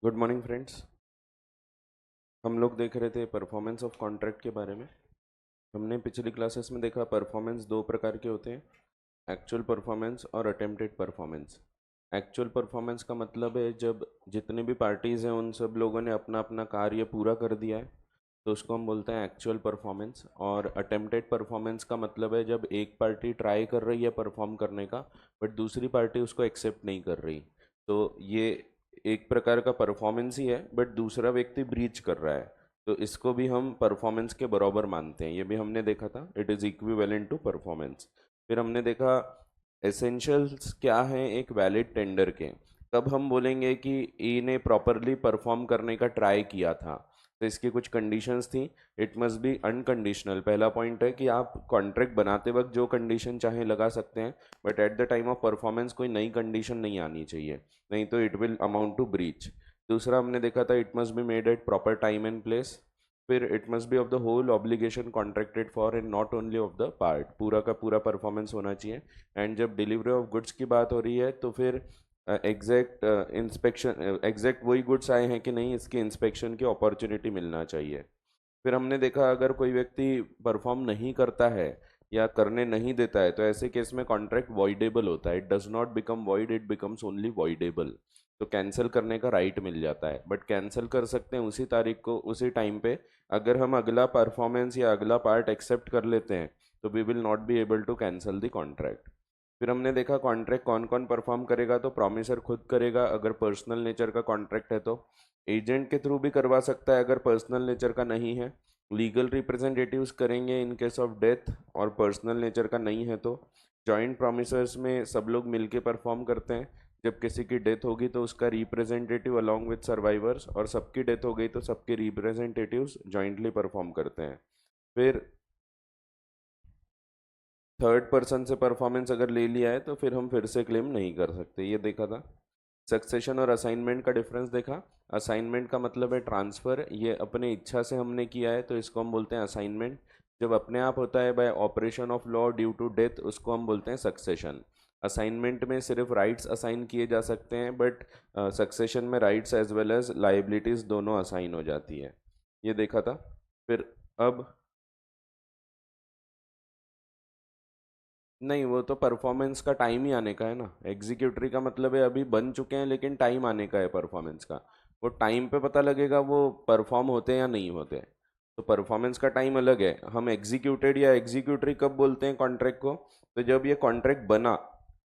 Good morning friends. हम लोग देख रहे थे परफॉर्मेंस ऑफ कॉन्ट्रैक्ट के बारे में। हमने पिछली क्लासेस में देखा परफॉर्मेंस दो प्रकार के होते हैं, एक्चुअल परफॉर्मेंस और अटेम्प्टेड परफॉर्मेंस। एक्चुअल परफॉर्मेंस का मतलब है जब जितने भी पार्टीज़ हैं उन सब लोगों ने अपना अपना कार्य पूरा कर दिया है, तो उसको हम बोलते हैं एक्चुअल परफॉर्मेंस। और अटेम्प्टेड परफॉर्मेंस का मतलब है जब एक पार्टी ट्राई कर रही है परफॉर्म करने का, बट दूसरी पार्टी उसको एक्सेप्ट नहीं कर रही। तो ये एक प्रकार का परफॉर्मेंस ही है, बट दूसरा व्यक्ति ब्रीच कर रहा है, तो इसको भी हम परफॉर्मेंस के बराबर मानते हैं। ये भी हमने देखा था, it is equivalent to performance. फिर हमने देखा एसेंशियल्स क्या हैं एक वैलिड टेंडर के। तब हम बोलेंगे कि ए ने प्रॉपरली परफॉर्म करने का ट्राई किया था, तो इसकी कुछ कंडीशंस थी। It must B unconditional. पहला पॉइंट है कि आप कॉन्ट्रैक्ट बनाते वक्त जो कंडीशन चाहे लगा सकते हैं, but at the time of performance कोई नई कंडीशन नहीं आनी चाहिए, नहीं तो it will amount to breach. दूसरा हमने देखा था it must be made at proper time and place. फिर it must be of the whole obligation contracted for and not only of the part. पूरा का पूरा परफॉर्मेंस होना चाहिए। एंड जब डिलीवरी ऑफ गुड्स की बात हो रही है तो फिर एग्जैक्ट इंस्पेक्शन, एग्जैक्ट वही गुड्स आए हैं कि नहीं, इसकी इंस्पेक्शन की अपॉर्चुनिटी मिलना चाहिए। फिर हमने देखा अगर कोई व्यक्ति परफॉर्म नहीं करता है या करने नहीं देता है, तो ऐसे केस में कॉन्ट्रैक्ट वॉइडेबल होता है। It does not become void, it becomes only voidable. तो कैंसिल करने का राइट मिल जाता है, बट कैंसिल कर सकते हैं उसी तारीख को, उसी टाइम पे। अगर हम अगला परफॉर्मेंस या अगला पार्ट एक्सेप्ट कर लेते हैं, तो we will not be able to cancel the contract. फिर हमने देखा कॉन्ट्रैक्ट कौन कौन परफॉर्म करेगा, तो प्रॉमिसर खुद करेगा अगर पर्सनल नेचर का कॉन्ट्रैक्ट है तो। एजेंट के थ्रू भी करवा सकता है अगर पर्सनल नेचर का नहीं है। लीगल रिप्रेजेंटेटिव्स करेंगे इन केस ऑफ डेथ और पर्सनल नेचर का नहीं है तो। जॉइंट प्रोमिसर्स में सब लोग मिलके परफॉर्म करते हैं। जब किसी की डेथ होगी तो उसका रिप्रेजेंटेटिव अलॉन्ग विद सर्वाइवर्स, और सबकी डेथ हो गई तो सबके रिप्रेजेंटेटिव्स जॉइंटली परफॉर्म करते हैं। फिर थर्ड पर्सन से परफॉर्मेंस अगर ले लिया है तो फिर हम फिर से क्लेम नहीं कर सकते, ये देखा था। सक्सेशन और असाइनमेंट का डिफरेंस देखा। असाइनमेंट का मतलब है ट्रांसफ़र, ये अपने इच्छा से हमने किया है तो इसको हम बोलते हैं असाइनमेंट। जब अपने आप होता है by operation of law due to death, उसको हम बोलते हैं सक्सेशन। असाइनमेंट में सिर्फ राइट्स असाइन किए जा सकते हैं, बट सक्सेशन में rights as well as liabilities दोनों असाइन हो जाती है, ये देखा था। फिर अब नहीं, वो तो परफॉर्मेंस का टाइम ही आने का है ना। एग्जीक्यूटरी का मतलब है अभी बन चुके हैं लेकिन टाइम आने का है परफॉर्मेंस का। वो टाइम पे पता लगेगा वो परफॉर्म होते हैं या नहीं होते। तो परफॉर्मेंस का टाइम अलग है। हम एग्जीक्यूटेड या एग्जीक्यूटरी कब बोलते हैं कॉन्ट्रैक्ट को, तो जब ये कॉन्ट्रैक्ट बना,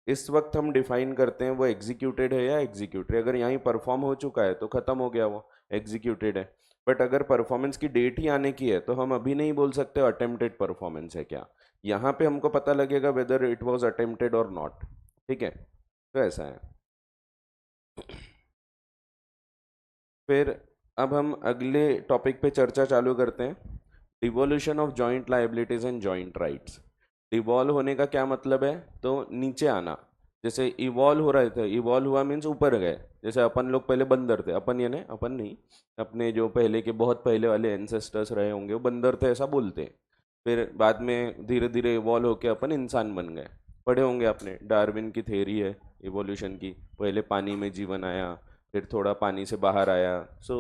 इस वक्त हम डिफाइन करते हैं वो एग्जीक्यूटेड है या एग्जीक्यूटरी। अगर यहीं परफॉर्म हो चुका है तो ख़त्म हो गया, वो एग्जीक्यूटेड है। बट अगर परफॉर्मेंस की डेट ही आने की है तो हम अभी नहीं बोल सकते अटेम्प्टेड परफॉर्मेंस है क्या। यहाँ पे हमको पता लगेगा वेदर इट वाज अटेम्प्टेड और नॉट। ठीक है, तो ऐसा है। फिर अब हम अगले टॉपिक पे चर्चा चालू करते हैं। Devolution of joint liabilities and joint rights. Devolve होने का क्या मतलब है, तो नीचे आना। जैसे इवॉल्व हो रहे थे, इवॉल्व हुआ मीन्स ऊपर गए। जैसे अपन लोग पहले बंदर थे, अपन यानी अपन नहीं, अपने जो पहले के बहुत पहले वाले एंसेस्टर्स रहे होंगे वो बंदर थे ऐसा बोलते हैं। फिर बाद में धीरे धीरे इवॉल्व होके अपन इंसान बन गए। पढ़े होंगे आपने, डार्विन की थ्योरी है इवोल्यूशन की। पहले पानी में जीवन आया, फिर थोड़ा पानी से बाहर आया। सो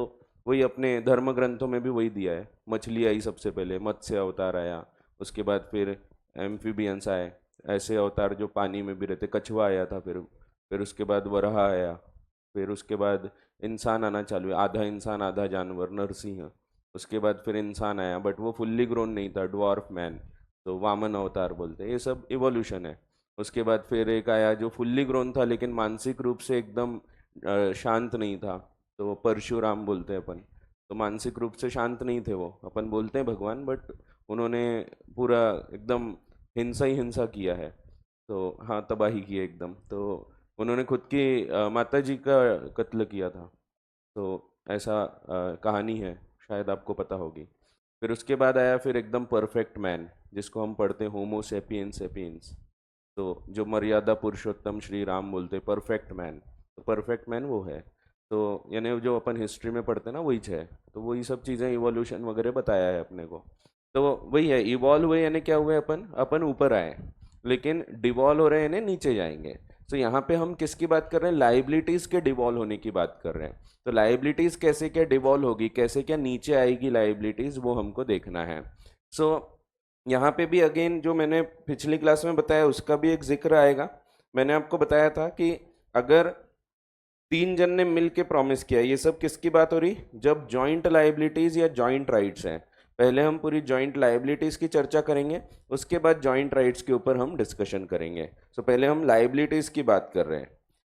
वही अपने धर्म ग्रंथों में भी वही दिया है। मछली आई सबसे पहले, मत्स्य अवतार आया, उसके बाद फिर एम्फीबियंस आए, ऐसे अवतार जो पानी में भी रहते। कछुआ आया था, फिर उसके बाद वराह आया, फिर उसके बाद इंसान आना चालू है, आधा इंसान आधा जानवर, नरसिंह। उसके बाद फिर इंसान आया, बट वो फुल्ली ग्रोन नहीं था, डवार्फ मैन, तो वामन अवतार बोलते हैं। ये सब इवोल्यूशन है। उसके बाद फिर एक आया जो फुल्ली ग्रोन था लेकिन मानसिक रूप से एकदम शांत नहीं था, तो वो परशुराम बोलते हैं अपन। तो मानसिक रूप से शांत नहीं थे वो, अपन बोलते हैं भगवान, बट उन्होंने पूरा एकदम हिंसा ही हिंसा किया है। तो हाँ, तबाही की एकदम। तो उन्होंने खुद की माता जी का कत्ल किया था। तो ऐसा कहानी है, शायद आपको पता होगी। फिर उसके बाद आया फिर एकदम परफेक्ट मैन, जिसको हम पढ़ते हैं होमो सेपियंस सेपियंस। तो जो मर्यादा पुरुषोत्तम श्री राम बोलते परफेक्ट मैन, तो परफेक्ट मैन वो है। तो यानी जो अपन हिस्ट्री में पढ़ते हैं ना वही है। तो वही सब चीज़ें इवोल्यूशन वगैरह बताया है अपने को। तो वही है, इवॉल्व हुए यानी क्या हुए, अपन अपन ऊपर आए, लेकिन डिवॉल्व हो रहे हैं यानी नीचे जाएंगे। तो यहाँ पे हम किसकी बात कर रहे हैं, लाइबिलिटीज के डिवॉल्व होने की बात कर रहे हैं। तो लाइबिलिटीज कैसे क्या डिवॉल्व होगी, कैसे क्या नीचे आएगी लाइबिलिटीज, वो हमको देखना है। सो यहाँ पे भी अगेन जो मैंने पिछली क्लास में बताया उसका भी एक जिक्र आएगा। मैंने आपको बताया था कि अगर 3 जन ने मिल के प्रॉमिस किया, ये सब किसकी बात हो रही, जब जॉइंट लाइबिलिटीज या जॉइंट राइट्स हैं। पहले हम पूरी जॉइंट लाइबिलिटीज की चर्चा करेंगे, उसके बाद जॉइंट राइट्स के ऊपर हम डिस्कशन करेंगे। सो पहले हम लाइबिलिटीज की बात कर रहे हैं।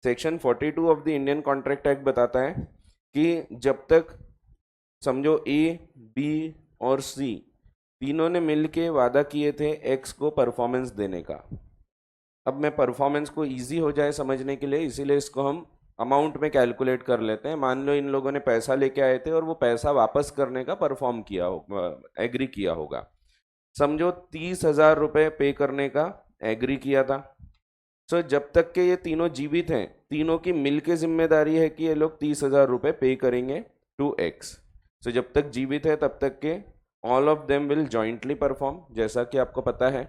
Section 42 of the Indian contract act बताता है कि जब तक समझो ए, बी और सी तीनों ने मिल के वादा किए थे एक्स को परफॉर्मेंस देने का। अब मैं परफॉर्मेंस को इजी हो जाए समझने के लिए, इसीलिए इसको हम अमाउंट में कैलकुलेट कर लेते हैं। मान लो इन लोगों ने पैसा लेके आए थे और वो पैसा वापस करने का परफॉर्म किया हो, एग्री किया होगा। समझो 30,000 रुपये पे करने का एग्री किया था। सो जब तक के ये तीनों जीवित हैं, तीनों की मिलके जिम्मेदारी है कि ये लोग 30,000 रुपये पे करेंगे टू एक्स। सो जब तक जीवित है तब तक के all of them will jointly perform, जैसा कि आपको पता है।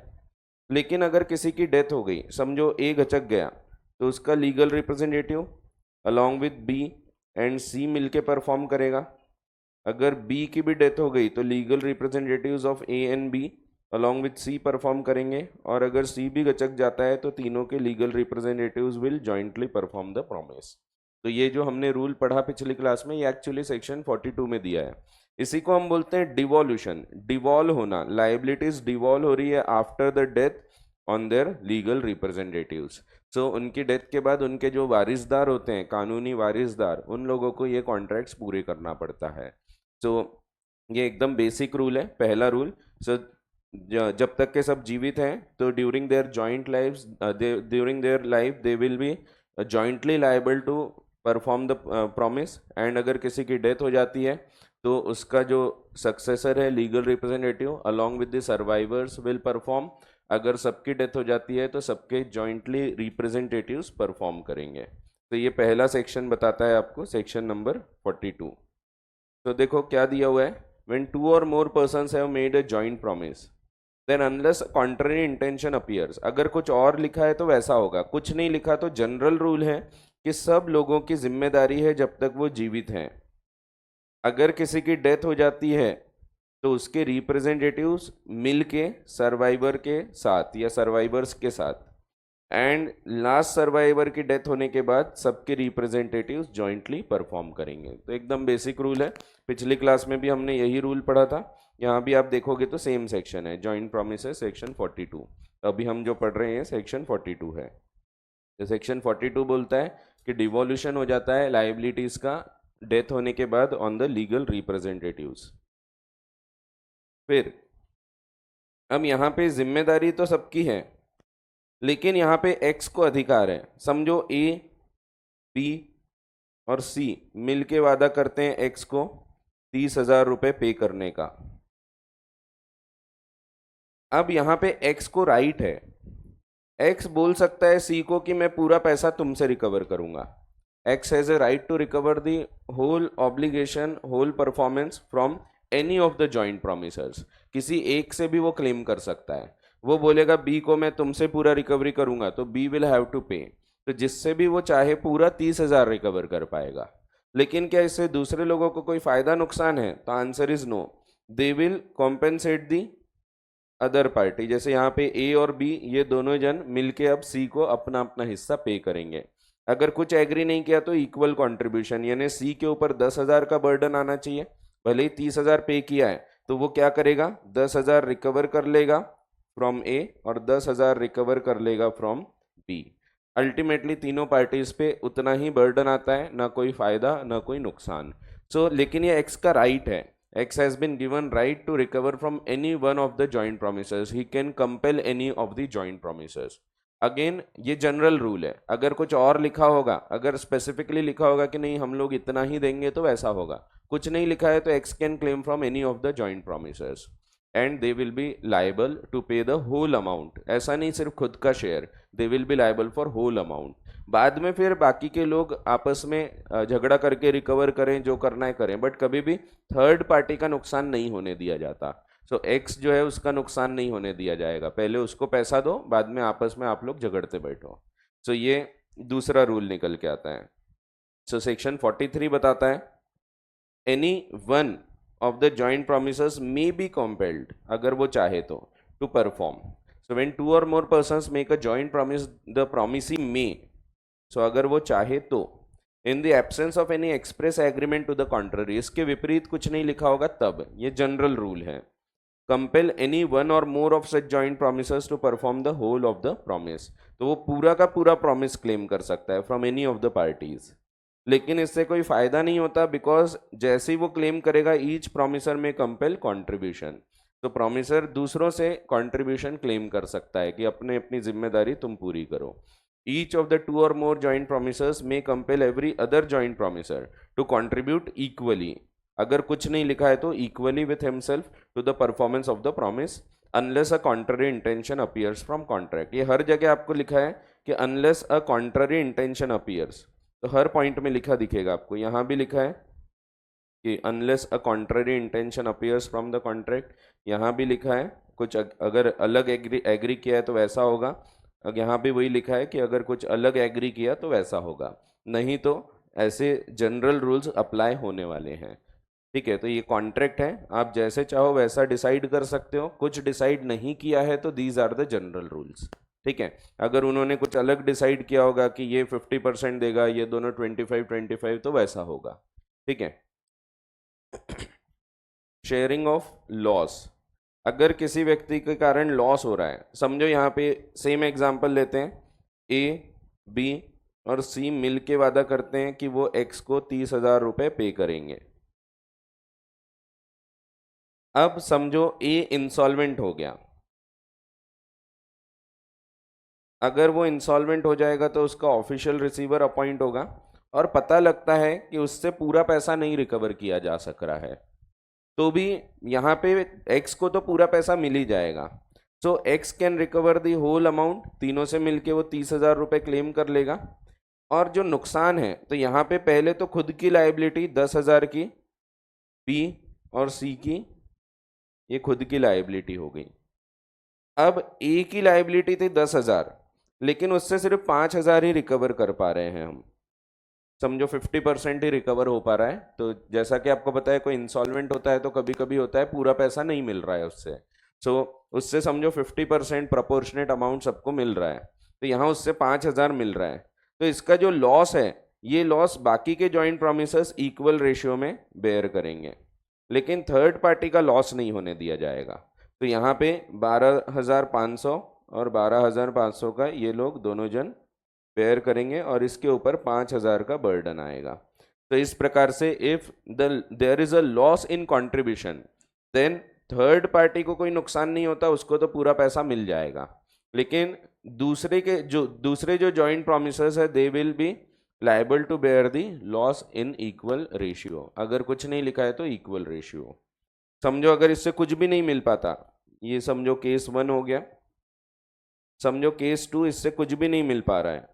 लेकिन अगर किसी की डेथ हो गई, समझो ए गचक गया, तो उसका legal representative along with B and C मिलके परफॉर्म करेगा। अगर बी की भी डेथ हो गई तो legal representatives of A and B along with C perform करेंगे। और अगर सी भी गचक जाता है तो तीनों के legal representatives will jointly perform the promise. तो ये जो हमने रूल पढ़ा पिछली क्लास में, ये एक्चुअली सेक्शन 42 में दिया है। इसी को हम बोलते हैं डिवॉल्यूशन, डिवॉल्व होना। लाइबिलिटीज डिवॉल्व हो रही है after the death on their legal representatives. So उनकी डेथ के बाद उनके जो वारिसदार होते हैं, कानूनी वारिसदार, उन लोगों को ये कॉन्ट्रैक्ट्स पूरे करना पड़ता है। सो ये एकदम बेसिक रूल है, पहला रूल। सो जब तक के सब जीवित हैं तो during their joint life, during their life they will be jointly liable to perform the promise. And अगर किसी की डेथ हो जाती है तो उसका जो सक्सेसर है, legal representative along with the survivors will perform. अगर सबकी डेथ हो जाती है तो सबके जॉइंटली रिप्रेजेंटेटिव्स परफॉर्म करेंगे। तो ये पहला सेक्शन बताता है आपको, सेक्शन नंबर 42। तो देखो क्या दिया हुआ है, when 2 or more persons have made a joint promise then unless contrary intention appears। अगर कुछ और लिखा है तो वैसा होगा, कुछ नहीं लिखा तो जनरल रूल है कि सब लोगों की जिम्मेदारी है जब तक वो जीवित हैं। अगर किसी की डेथ हो जाती है तो उसके रिप्रेजेंटेटिव्स मिलके सर्वाइवर के साथ या सर्वाइवर्स के साथ, एंड लास्ट सर्वाइवर की डेथ होने के बाद सबके रिप्रेजेंटेटिव्स जॉइंटली परफॉर्म करेंगे। तो एकदम बेसिक रूल है, पिछली क्लास में भी हमने यही रूल पढ़ा था। यहाँ भी आप देखोगे तो सेम सेक्शन है, जॉइंट प्रॉमिस है सेक्शन 42। तो अभी हम जो पढ़ रहे हैं सेक्शन 42 है। तो सेक्शन 42 बोलता है कि डिवोल्यूशन हो जाता है लाइबिलिटीज का डेथ होने के बाद ऑन द लीगल रिप्रेजेंटेटिव्स। फिर अब यहाँ पे जिम्मेदारी तो सबकी है, लेकिन यहाँ पे एक्स को अधिकार है। समझो ए, बी और सी मिलके वादा करते हैं एक्स को 30,000 रुपये पे करने का। अब यहाँ पे एक्स को राइट है, एक्स बोल सकता है सी को कि मैं पूरा पैसा तुमसे रिकवर करूंगा। X has a right to recover the whole obligation, whole performance from any of the joint promisors. किसी एक से भी वो क्लेम कर सकता है। वो बोलेगा बी को मैं तुमसे पूरा रिकवरी करूंगा, तो बी विल हैव टू पे। तो जिससे भी वो चाहे पूरा 30,000 रिकवर कर पाएगा। लेकिन क्या इससे दूसरे लोगों को कोई फायदा नुकसान है, तो answer is no. They will compensate the other party. जैसे यहाँ पे ए और बी ये दोनों जन मिलके अब सी को अपना अपना हिस्सा पे करेंगे। अगर कुछ एग्री नहीं किया तो इक्वल कंट्रीब्यूशन, यानी सी के ऊपर 10,000 का बर्डन आना चाहिए। भले ही 30,000 पे किया है तो वो क्या करेगा, 10,000 रिकवर कर लेगा फ्रॉम ए और 10,000 रिकवर कर लेगा फ्रॉम बी। अल्टीमेटली तीनों पार्टीज पे उतना ही बर्डन आता है, ना कोई फायदा ना कोई नुकसान। सो लेकिन ये एक्स का राइट है। X has been given right to recover from any one of the joint promises. He can compel any of the joint promises. Again ये जनरल रूल है। अगर कुछ और लिखा होगा, अगर स्पेसिफिकली लिखा होगा कि नहीं हम लोग इतना ही देंगे तो वैसा होगा। कुछ नहीं लिखा है तो X can claim from any of the joint promises and they will be liable to pay the whole amount. ऐसा नहीं सिर्फ खुद का share, they will be liable for whole amount. बाद में फिर बाकी के लोग आपस में झगड़ा करके रिकवर करें, जो करना है करें, बट कभी भी थर्ड पार्टी का नुकसान नहीं होने दिया जाता। सो एक्स जो है उसका नुकसान नहीं होने दिया जाएगा। पहले उसको पैसा दो, बाद में आपस में आप लोग झगड़ते बैठो। सो ये दूसरा रूल निकल के आता है। सो सेक्शन 43 बताता है any one of the joint promisors may be compelled, अगर वो चाहे तो, to perform. So when two or more persons make a joint promise the promisee may, so अगर वो चाहे तो, in the absence of any express agreement to the contrary, इसके विपरीत कुछ नहीं लिखा होगा तब, ये जनरल रूल है, compel any one or more of such joint promisors to perform the whole of the promise, तो वो पूरा का पूरा प्रॉमिस क्लेम कर सकता है from any of the parties. लेकिन इससे कोई फायदा नहीं होता, बिकॉज जैसे ही वो क्लेम करेगा ईच प्रॉमिसर में कंपेल कॉन्ट्रीब्यूशन, तो प्रॉमिसर दूसरों से कॉन्ट्रीब्यूशन क्लेम कर सकता है कि अपने अपनी जिम्मेदारी तुम पूरी करो। Each of the two or more joint promisors में compel every other joint promisor to contribute equally, अगर कुछ नहीं लिखा है तो equally with himself to the performance of the promise unless a contrary intention appears from contract. ये हर जगह आपको लिखा है कि unless a contrary intention appears, तो हर पॉइंट में लिखा दिखेगा आपको, यहाँ भी लिखा है कि unless a contrary intention appears from the contract, यहाँ भी लिखा है कुछ अगर अलग एग्री किया है तो वैसा होगा, यहाँ भी वही लिखा है कि अगर कुछ अलग एग्री किया तो वैसा होगा, नहीं तो ऐसे जनरल रूल्स अप्लाई होने वाले हैं। ठीक है, तो ये कॉन्ट्रैक्ट है, आप जैसे चाहो वैसा डिसाइड कर सकते हो, कुछ डिसाइड नहीं किया है तो these are the general rules. ठीक है, अगर उन्होंने कुछ अलग डिसाइड किया होगा कि ये 50% देगा, ये दोनों 25-25, तो वैसा होगा। ठीक है, शेयरिंग ऑफ लॉस, अगर किसी व्यक्ति के कारण लॉस हो रहा है, समझो यहाँ पे सेम एग्जांपल लेते हैं, ए बी और सी मिल के वादा करते हैं कि वो एक्स को 30,000 रुपये पे करेंगे। अब समझो ए इंसॉल्वेंट हो गया, अगर वो इंसॉल्वेंट हो जाएगा तो उसका ऑफिशियल रिसीवर अपॉइंट होगा और पता लगता है कि उससे पूरा पैसा नहीं रिकवर किया जा सक रहा है, तो भी यहाँ पे एक्स को तो पूरा पैसा मिल ही जाएगा। So X can recover the whole amount, तीनों से मिलके वो 30,000 रुपये क्लेम कर लेगा। और जो नुकसान है, तो यहाँ पे पहले तो खुद की लाइबिलिटी 10,000 की, बी और सी की, ये खुद की लाइबिलिटी हो गई। अब ए की लाइबिलिटी थी 10,000, लेकिन उससे सिर्फ 5,000 ही रिकवर कर पा रहे हैं हम, समझो 50% ही रिकवर हो पा रहा है। तो जैसा कि आपको पता है कोई इंसॉल्वेंट होता है तो कभी कभी होता है पूरा पैसा नहीं मिल रहा है उससे, सो उससे समझो 50% प्रपोर्शनेट अमाउंट सबको मिल रहा है, तो यहाँ उससे 5,000 मिल रहा है, तो इसका जो लॉस है, ये लॉस बाकी के जॉइंट प्रोमिसर्स इक्वल रेशियो में बेयर करेंगे, लेकिन थर्ड पार्टी का लॉस नहीं होने दिया जाएगा। तो यहाँ पे 12,500 और 12,500 का ये लोग दोनों जन बेयर करेंगे और इसके ऊपर 5,000 का बर्डन आएगा। तो इस प्रकार से if there is a loss in contribution, then third party को कोई नुकसान नहीं होता, उसको तो पूरा पैसा मिल जाएगा, लेकिन दूसरे जो जॉइंट प्रोमिसर्स है they will be liable to bear the loss in equal ratio, अगर कुछ नहीं लिखा है तो इक्वल रेशियो। समझो अगर इससे कुछ भी नहीं मिल पाता, ये समझो केस 1 हो गया, समझो केस 2 इससे कुछ भी नहीं मिल पा रहा है,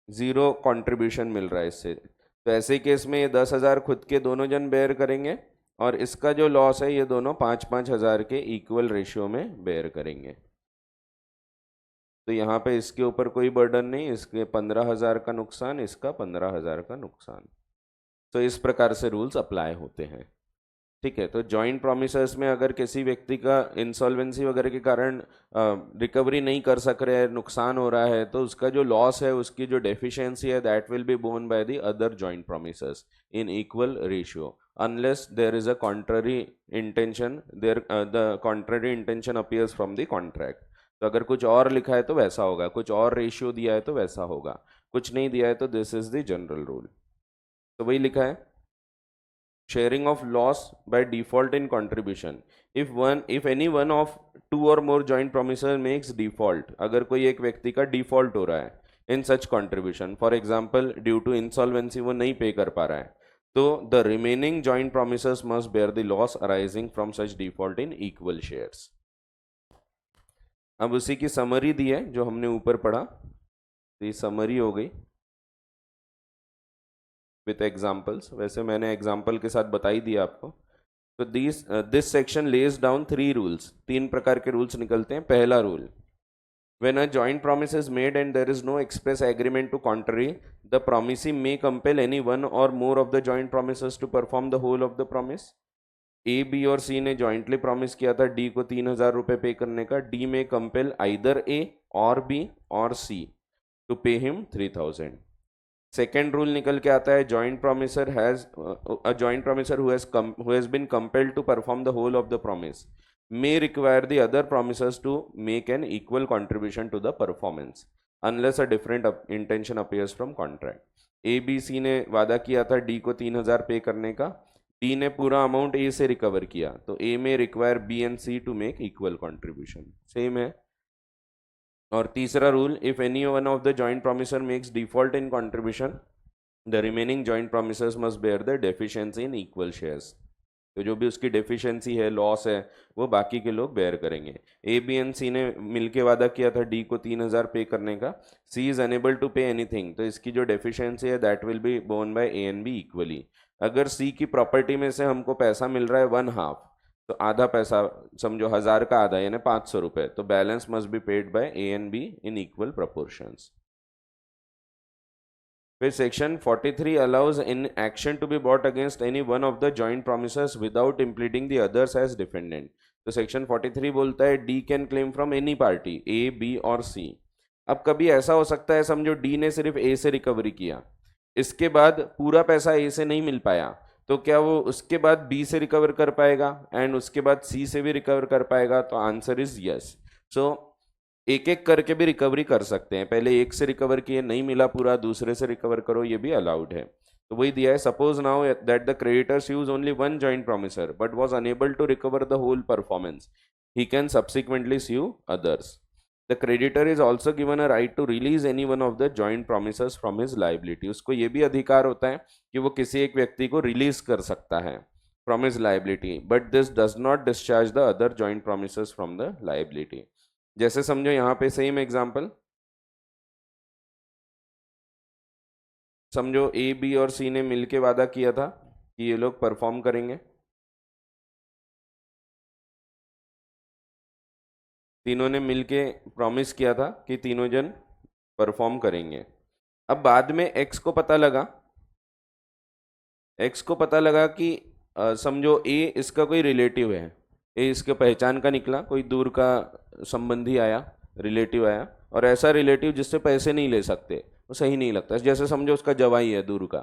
0 कंट्रीब्यूशन मिल रहा है इससे, तो ऐसे केस में ये 10,000 खुद के दोनों जन बेयर करेंगे और इसका जो लॉस है ये दोनों 5-5 हज़ार के इक्वल रेशियो में बेयर करेंगे। तो यहाँ पे इसके ऊपर कोई बर्डन नहीं, इसके 15,000 का नुकसान, इसका 15,000 का नुकसान। तो इस प्रकार से रूल्स अप्लाई होते हैं। ठीक है, तो जॉइंट प्रोमिसर्स में अगर किसी व्यक्ति का इंसॉल्वेंसी वगैरह के कारण रिकवरी नहीं कर सक रहे हैं, नुकसान हो रहा है, तो उसका जो लॉस है, उसकी जो डेफिशिएंसी है, that will be borne by the other joint promisors in equal ratio unless there is a contrary intention, the contrary intention appears from the contract. तो अगर कुछ और लिखा है तो वैसा होगा, कुछ और रेशियो दिया है तो वैसा होगा, कुछ नहीं दिया है तो this is the general rule. तो वही लिखा है, sharing of loss by default in contribution, if any one of two or more joint promisors makes default, अगर कोई एक व्यक्ति का डिफॉल्ट हो रहा है in such contribution, for example due to insolvency वो नहीं पे कर पा रहा है, तो the remaining joint promisors must bear the loss arising from such default in equal shares। अब उसी की समरी दी है जो हमने ऊपर पढ़ा, तो ये समरी हो गई विथ एग्जाम्पल्स, वैसे मैंने एग्जाम्पल के साथ बता ही दिया आपको। तो this section lays down 3 rules, 3 प्रकार के रूल्स निकलते हैं। पहला rule, When a joint promise is made and there is no express agreement to contrary, the promisee may compel any one or more of the joint promises to perform the whole of the promise. A, B और C ने jointly promise किया था D को 3,000 रुपए पे करने का. D may compel either A or B or C to pay him 3,000. Second rule निकल के आता है, joint promiser who has been compelled to perform the whole of the promise may require the other promisers to make an equal contribution to the performance unless a different intention appears from contract. A, B, C ने वादा किया था D को 3,000 pay करने का. D ने पूरा amount A से रिकवर किया, तो A में require B and C to make equal contribution. Same है. और तीसरा rule, if any one of the joint promisor makes default in contribution, the remaining joint promisors must bear the deficiency in equal shares. तो जो भी उसकी deficiency है, loss है, वो बाकी के लोग बेयर करेंगे. ए, बी एंड सी ने मिलके वादा किया था डी को 3,000 पे करने का. C is unable to pay anything, तो इसकी जो डेफिशिएंसी है that will be borne by A and B equally. अगर सी की प्रॉपर्टी में से हमको पैसा मिल रहा है 1/2, तो आधा पैसा समझो 1,000 का आधा यानी 500 रुपए, तो balance must be paid by A and B in equal proportions. फिर section 43 allows in action to be brought against any one of the joint promisors without impleading the others as defendant. तो section 43 बोलता है D can claim from any party A, B और C. अब कभी ऐसा हो सकता है, समझो डी ने सिर्फ ए से रिकवरी किया, इसके बाद पूरा पैसा ए से नहीं मिल पाया, तो क्या वो उसके बाद बी से रिकवर कर पाएगा एंड उसके बाद सी से भी रिकवर कर पाएगा? तो आंसर इज यस. सो एक एक करके भी रिकवरी कर सकते हैं. पहले एक से रिकवर किए, नहीं मिला पूरा, दूसरे से रिकवर करो, ये भी अलाउड है. तो वही दिया है, suppose now that the creditors use only one joint promisor but was unable to recover the whole performance, he can subsequently sue others. The creditor is also given a right to release any one of the joint promisors from his liability. उसको ये भी अधिकार होता है कि वो किसी एक व्यक्ति को रिलीज कर सकता है from his liability, but this does not discharge the other joint promisors from the liability. जैसे समझो यहाँ पे सेम एग्जांपल, समझो ए, बी और सी ने मिलके वादा किया था कि ये लोग परफॉर्म करेंगे. तीनों ने मिलके प्रॉमिस किया था कि तीनों जन परफॉर्म करेंगे. अब बाद में एक्स को पता लगा कि समझो ए इसका कोई रिलेटिव है, ए इसके पहचान का निकला, कोई दूर का संबंधी आया, रिलेटिव आया, और ऐसा रिलेटिव जिससे पैसे नहीं ले सकते, वो सही नहीं लगता. जैसे समझो उसका जवाई है दूर का,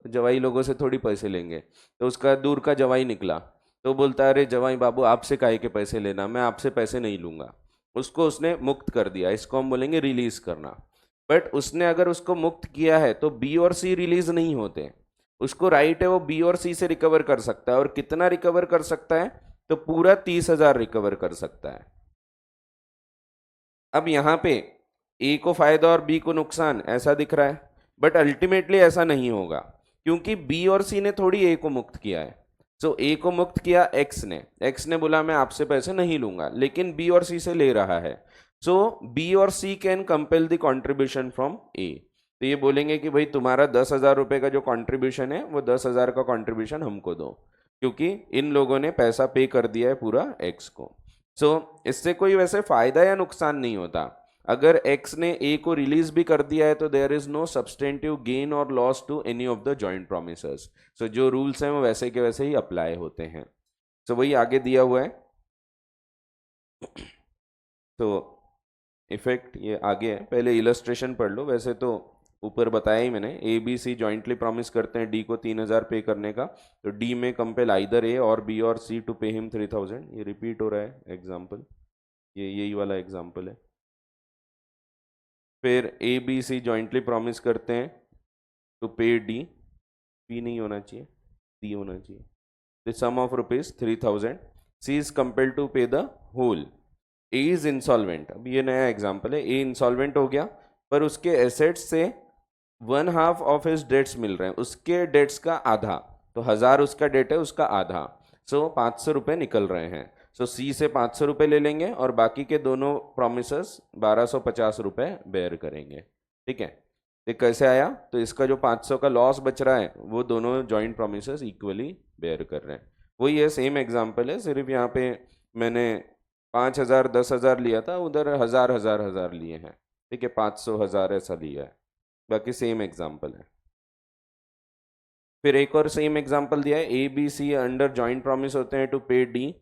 तो जवाई लोगों से थोड़ी पैसे लेंगे, तो उसका दूर का जवाई निकला, तो बोलता है अरे जवाई बाबू आपसे काहे के पैसे लेना, मैं आपसे पैसे नहीं लूंगा. उसको उसने मुक्त कर दिया, इसको हम बोलेंगे रिलीज करना. बट उसने अगर उसको मुक्त किया है तो बी और सी रिलीज नहीं होते. उसको राइट है वो बी और सी से रिकवर कर सकता है, और कितना रिकवर कर सकता है? तो पूरा 30,000 रिकवर कर सकता है. अब यहाँ पे ए को फायदा और बी को नुकसान ऐसा दिख रहा है, बट अल्टीमेटली ऐसा नहीं होगा, क्योंकि बी और सी ने थोड़ी ए को मुक्त किया है. सो ए को मुक्त किया एक्स ने बोला मैं आपसे पैसे नहीं लूंगा, लेकिन बी और सी से ले रहा है. सो बी और C can compel the contribution from A. तो ये बोलेंगे कि भाई तुम्हारा 10,000 रुपए का जो कॉन्ट्रीब्यूशन है वो 10,000 का कॉन्ट्रीब्यूशन हमको दो, क्योंकि इन लोगों ने पैसा पे कर दिया है पूरा एक्स को. सो इससे कोई वैसे फायदा या नुकसान नहीं होता. अगर एक्स ने ए को रिलीज भी कर दिया है तो there is no substantive gain और loss to any of the joint promisors. So जो रूल्स हैं वो वैसे के वैसे ही अप्लाई होते हैं. सो वही आगे दिया हुआ है. तो इफेक्ट ये आगे है, पहले इलस्ट्रेशन पढ़ लो. वैसे तो ऊपर बताया ही मैंने, ए, बी, सी जॉइंटली प्रॉमिस करते हैं डी को 3,000 पे करने का, तो डी में कंपेल आइदर ए और बी और सी टू पे हिम 3,000. ये रिपीट हो रहा है एग्जाम्पल, ये यही वाला एग्जाम्पल है. फिर ए, बी, सी जॉइंटली प्रॉमिस करते हैं टू पे डी, पी नहीं होना चाहिए, डी होना चाहिए, the sum of ₹3,000. C is compelled to pay the whole. A is insolvent. अब ये नया एग्जाम्पल है, ए इंसॉल्वेंट हो गया, पर उसके एसेट्स से 1/2 ऑफ हिज डेट्स मिल रहे हैं, उसके डेट्स का आधा, तो 1,000 उसका डेट है, उसका आधा, सो 500 रुपये निकल रहे हैं. सो सी से 500 रुपये ले लेंगे और बाकी के दोनों प्रोमिसर्स 1,250 रुपये बेयर करेंगे. ठीक है, ये कैसे आया? तो इसका जो 500 का लॉस बच रहा है वो दोनों जॉइंट प्रोमिसर्स इक्वली बेयर कर रहे हैं. वही है, सेम एग्जाम्पल है, सिर्फ यहाँ पे मैंने 5,000 10,000 लिया था, उधर 1,000 लिए हैं, ठीक है, 500 1000 ऐसा लिया है, बाकी सेम एग्जाम्पल है। फिर एक और सेम एग्जाम्पल दिया है, A B C under joint promise होते हैं टू पे डी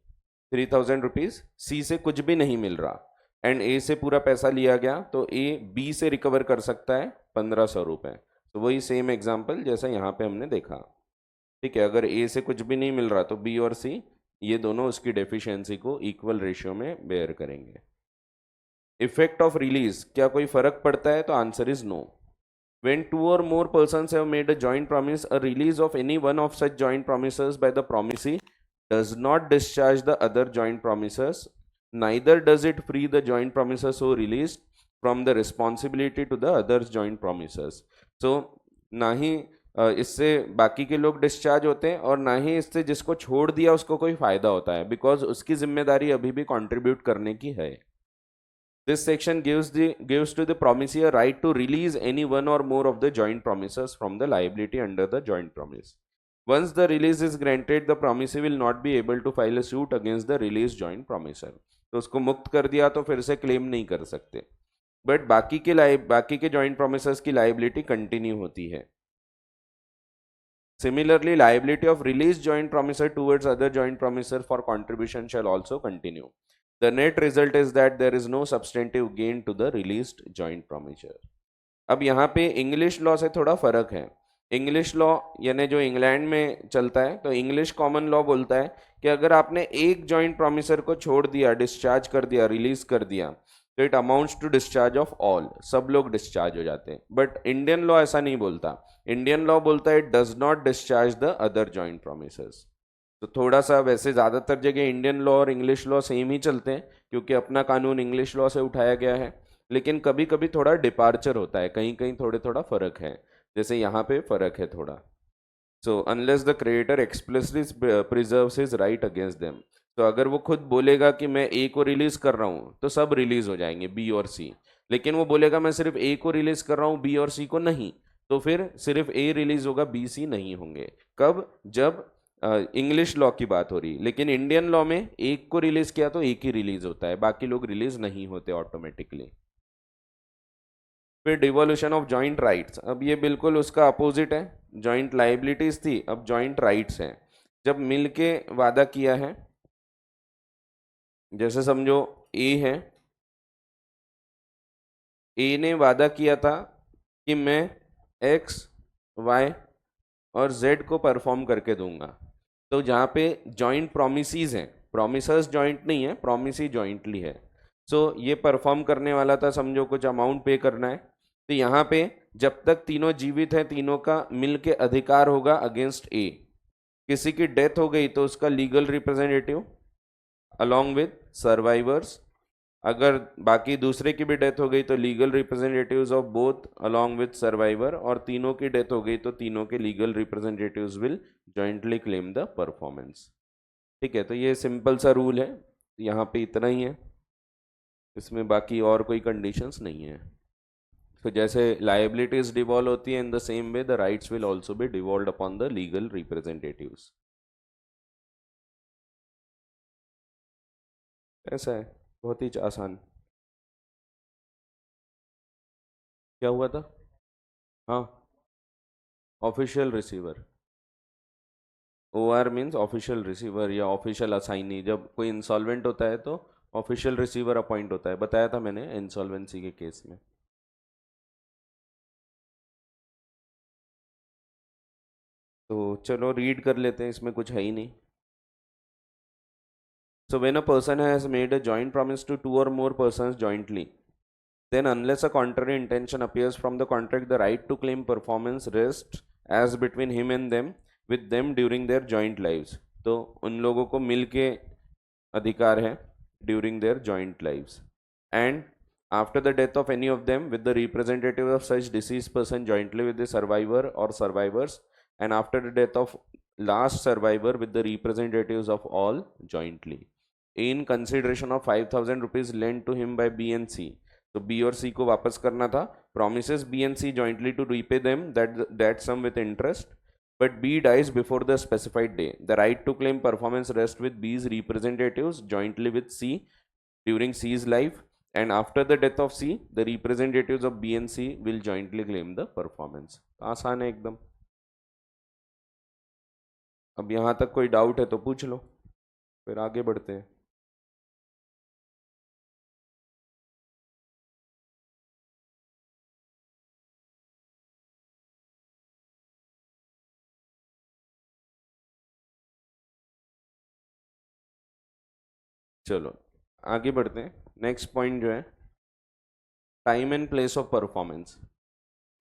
3,000 रुपीज, सी से कुछ भी नहीं मिल रहा एंड ए से पूरा पैसा लिया गया, तो ए बी से रिकवर कर सकता है 1,500 रुपये। तो वही सेम एग्जाम्पल जैसा यहाँ पे हमने देखा, ठीक है, अगर ए से कुछ भी नहीं मिल रहा तो बी और सी ये दोनों उसकी डेफिशिएंसी को इक्वल रेशियो में बेयर करेंगे। इफेक्ट ऑफ रिलीज, क्या कोई फर्क पड़ता है? तो answer is no. When two or more persons have made a joint promise, a release of any one of such joint promises by the promisee does not discharge the other joint promises. Neither does it free the joint promises so released from the responsibility to the other joint promises. So, ना ही इससे बाकी के लोग discharge होते हैं और ना ही इससे जिसको छोड़ दिया उसको कोई फायदा होता है, बिकॉज उसकी जिम्मेदारी अभी भी कंट्रीब्यूट करने की है। This section gives to the promisee a right to release any one or more of the joint promises from the liability under the joint promise. Once the release is granted, the promisee will not be able to file a suit against the released joint promisor. तो उसको मुक्त कर दिया तो फिर से claim नहीं कर सकते, बट बाकी के जॉइंट प्रोमिसर्स की लाइबिलिटी कंटिन्यू होती है। Similarly, liability of released joint promisor towards other joint promisor for contribution shall also continue. The net result is that there is no substantive gain to the released joint promisor. अब यहाँ पे English law से थोड़ा फर्क है। English law यानी जो England में चलता है, तो इंग्लिश कॉमन लॉ बोलता है कि अगर आपने एक जॉइंट प्रोमिसर को छोड़ दिया, डिस्चार्ज कर दिया, रिलीज कर दिया, तो it amounts to discharge of all, सब लोग डिस्चार्ज हो जाते हैं। बट इंडियन लॉ ऐसा नहीं बोलता। इंडियन लॉ बोलता है it does not discharge the other joint promisors. तो थोड़ा सा, वैसे ज़्यादातर जगह इंडियन लॉ और इंग्लिश लॉ सेम ही चलते हैं क्योंकि अपना कानून इंग्लिश लॉ से उठाया गया है, लेकिन कभी कभी थोड़ा डिपार्चर होता है, कहीं कहीं थोड़ा फर्क है, जैसे यहाँ पे फर्क है थोड़ा। So unless the creator explicitly preserves his right against them, तो अगर वो खुद बोलेगा कि मैं ए को रिलीज कर रहा हूँ तो सब रिलीज हो जाएंगे, बी और सी, लेकिन वो बोलेगा मैं सिर्फ ए को रिलीज कर रहा हूँ, बी और सी को नहीं, तो फिर सिर्फ ए रिलीज होगा, बी सी नहीं होंगे। कब? जब इंग्लिश लॉ की बात हो रही। लेकिन इंडियन लॉ में एक को रिलीज किया तो एक ही रिलीज होता है, बाकी लोग रिलीज नहीं होते ऑटोमेटिकली। फिर डिवोल्यूशन ऑफ जॉइंट राइट्स, अब ये बिल्कुल उसका अपोजिट है। जॉइंट लाइबिलिटीज थी, अब जॉइंट राइट्स हैं। जब मिल के वादा किया है, जैसे समझो ए है, ए ने वादा किया था कि मैं एक्स वाई और जेड को परफॉर्म करके दूंगा, तो जहाँ पे जॉइंट प्रोमिसीज हैं, प्रोमिसर्स जॉइंट नहीं है, प्रोमिसी जॉइंटली है। सो ये परफॉर्म करने वाला था, समझो कुछ अमाउंट पे करना है, तो यहाँ पे जब तक तीनों जीवित हैं तीनों का मिल के अधिकार होगा अगेंस्ट ए। किसी की डेथ हो गई तो उसका legal representative along with survivors, अगर बाकी दूसरे की भी डेथ हो गई तो legal representatives of both along with survivor, और तीनों की डेथ हो गई तो तीनों के legal representatives will jointly claim the performance. ठीक है, तो ये सिंपल सा रूल है, यहाँ पे इतना ही है, इसमें बाकी और कोई कंडीशंस नहीं है। तो जैसे लाइबिलिटीज डिवॉल्व होती है, in the same way the rights will also be devolve upon the legal representatives. ऐसा है, बहुत ही आसान। क्या हुआ था? हाँ, official receiver. O R means official receiver या ऑफिशियल असाइनी। जब कोई इंसॉल्वेंट होता है तो ऑफिशियल रिसीवर अपॉइंट होता है, बताया था मैंने इंसॉल्वेंसी के केस में। तो चलो रीड कर लेते हैं, इसमें कुछ है ही नहीं। So when a person has made a joint promise to two or more persons jointly, then unless a contrary intention appears from the contract, the right to claim performance rests as between him and them with them during their joint lives. तो उन लोगों को मिल के अधिकार है during their joint lives, and after the death of any of them with the representative of such deceased person jointly with the survivor or survivors, and after the death of last survivor with the representatives of all jointly, in consideration of 5,000 rupees lent to him by B and C. तो B और C को वापस करना था, promises B and C jointly to repay them that sum with interest, but B dies before the specified day. The right to claim performance rests with B's representatives jointly with C during C's life and after the death of C the representatives of B and C will jointly claim the performance. आसान है एकदम। अब यहाँ तक कोई doubt है तो पूछ लो, फिर आगे बढ़ते हैं। चलो आगे बढ़ते हैं। नेक्स्ट पॉइंट जो है time and place of performance.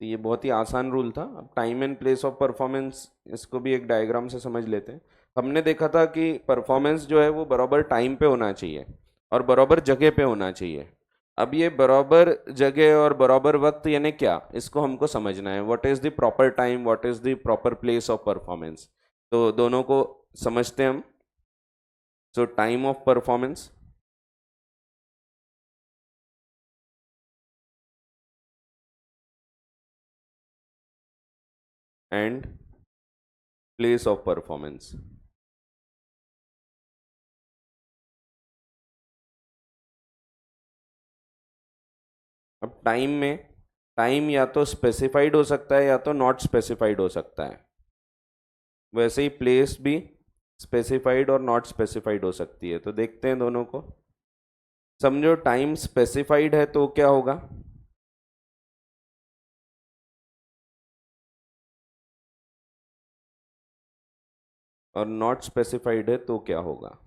तो ये बहुत ही आसान रूल था। अब time and place of performance, इसको भी एक डायग्राम से समझ लेते हैं। हमने देखा था कि परफॉर्मेंस जो है वो बराबर टाइम पे होना चाहिए और बराबर जगह पे होना चाहिए। अब ये बराबर जगह और बराबर वक्त यानी क्या, इसको हमको समझना है। What is the proper time, what is the proper place of performance, तो दोनों को समझते हैं हम। सो time of performance and place of performance. अब टाइम में, टाइम या तो स्पेसिफाइड हो सकता है या तो नॉट स्पेसिफाइड हो सकता है। वैसे ही प्लेस भी स्पेसिफाइड और नॉट स्पेसिफाइड हो सकती है। तो देखते हैं दोनों को। समझो टाइम स्पेसिफाइड है तो क्या होगा, और नॉट स्पेसिफाइड है तो क्या होगा।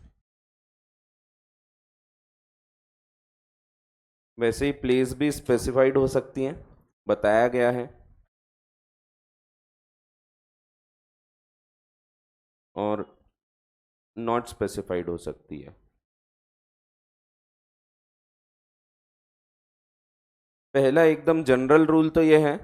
वैसे ही प्लेस भी स्पेसिफाइड हो सकती है, बताया गया है, और नॉट स्पेसिफाइड हो सकती है। पहला एकदम जनरल रूल तो यह है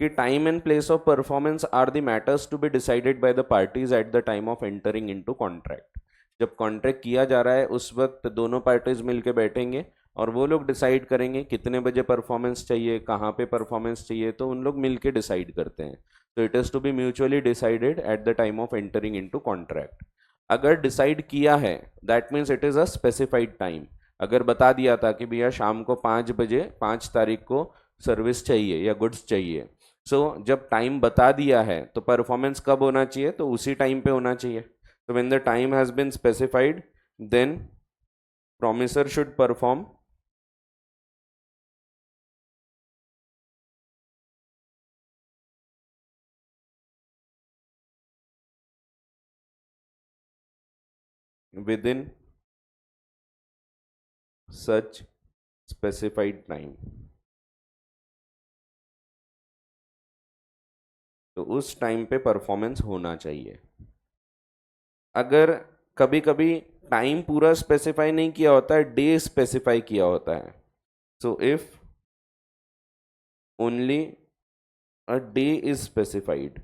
कि time and place of performance are the matters to be decided by the parties at the time of entering into contract. जब कॉन्ट्रैक्ट किया जा रहा है उस वक्त दोनों पार्टीज मिलकर बैठेंगे और वो लोग डिसाइड करेंगे कितने बजे परफॉर्मेंस चाहिए, कहाँ पे परफॉर्मेंस चाहिए, तो उन लोग मिलके डिसाइड करते हैं। तो it is to be mutually decided at the time of entering into contract. अगर डिसाइड किया है that means it is a specified time. अगर बता दिया था कि भैया शाम को 5 बजे 5 तारीख को सर्विस चाहिए या गुड्स चाहिए, जब टाइम बता दिया है तो परफॉर्मेंस कब होना चाहिए, तो उसी टाइम पे होना चाहिए। तो when the time has been specified then promiser should perform within such specified time। तो उस टाइम पे परफॉर्मेंस होना चाहिए। अगर कभी कभी टाइम पूरा स्पेसिफाई नहीं किया होता है, डे स्पेसिफाई किया होता है, so if only a day is specified,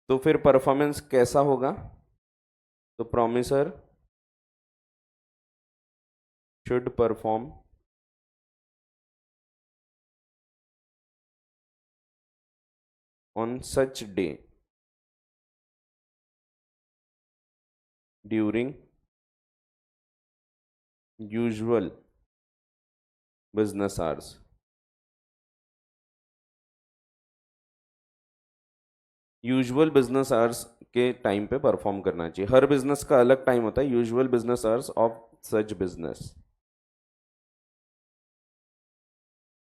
तो फिर परफॉर्मेंस कैसा होगा, तो promiser should perform on such day during usual business hours। Usual business hours के टाइम पे परफॉर्म करना चाहिए। हर बिजनेस का अलग टाइम होता है, usual business hours of such business.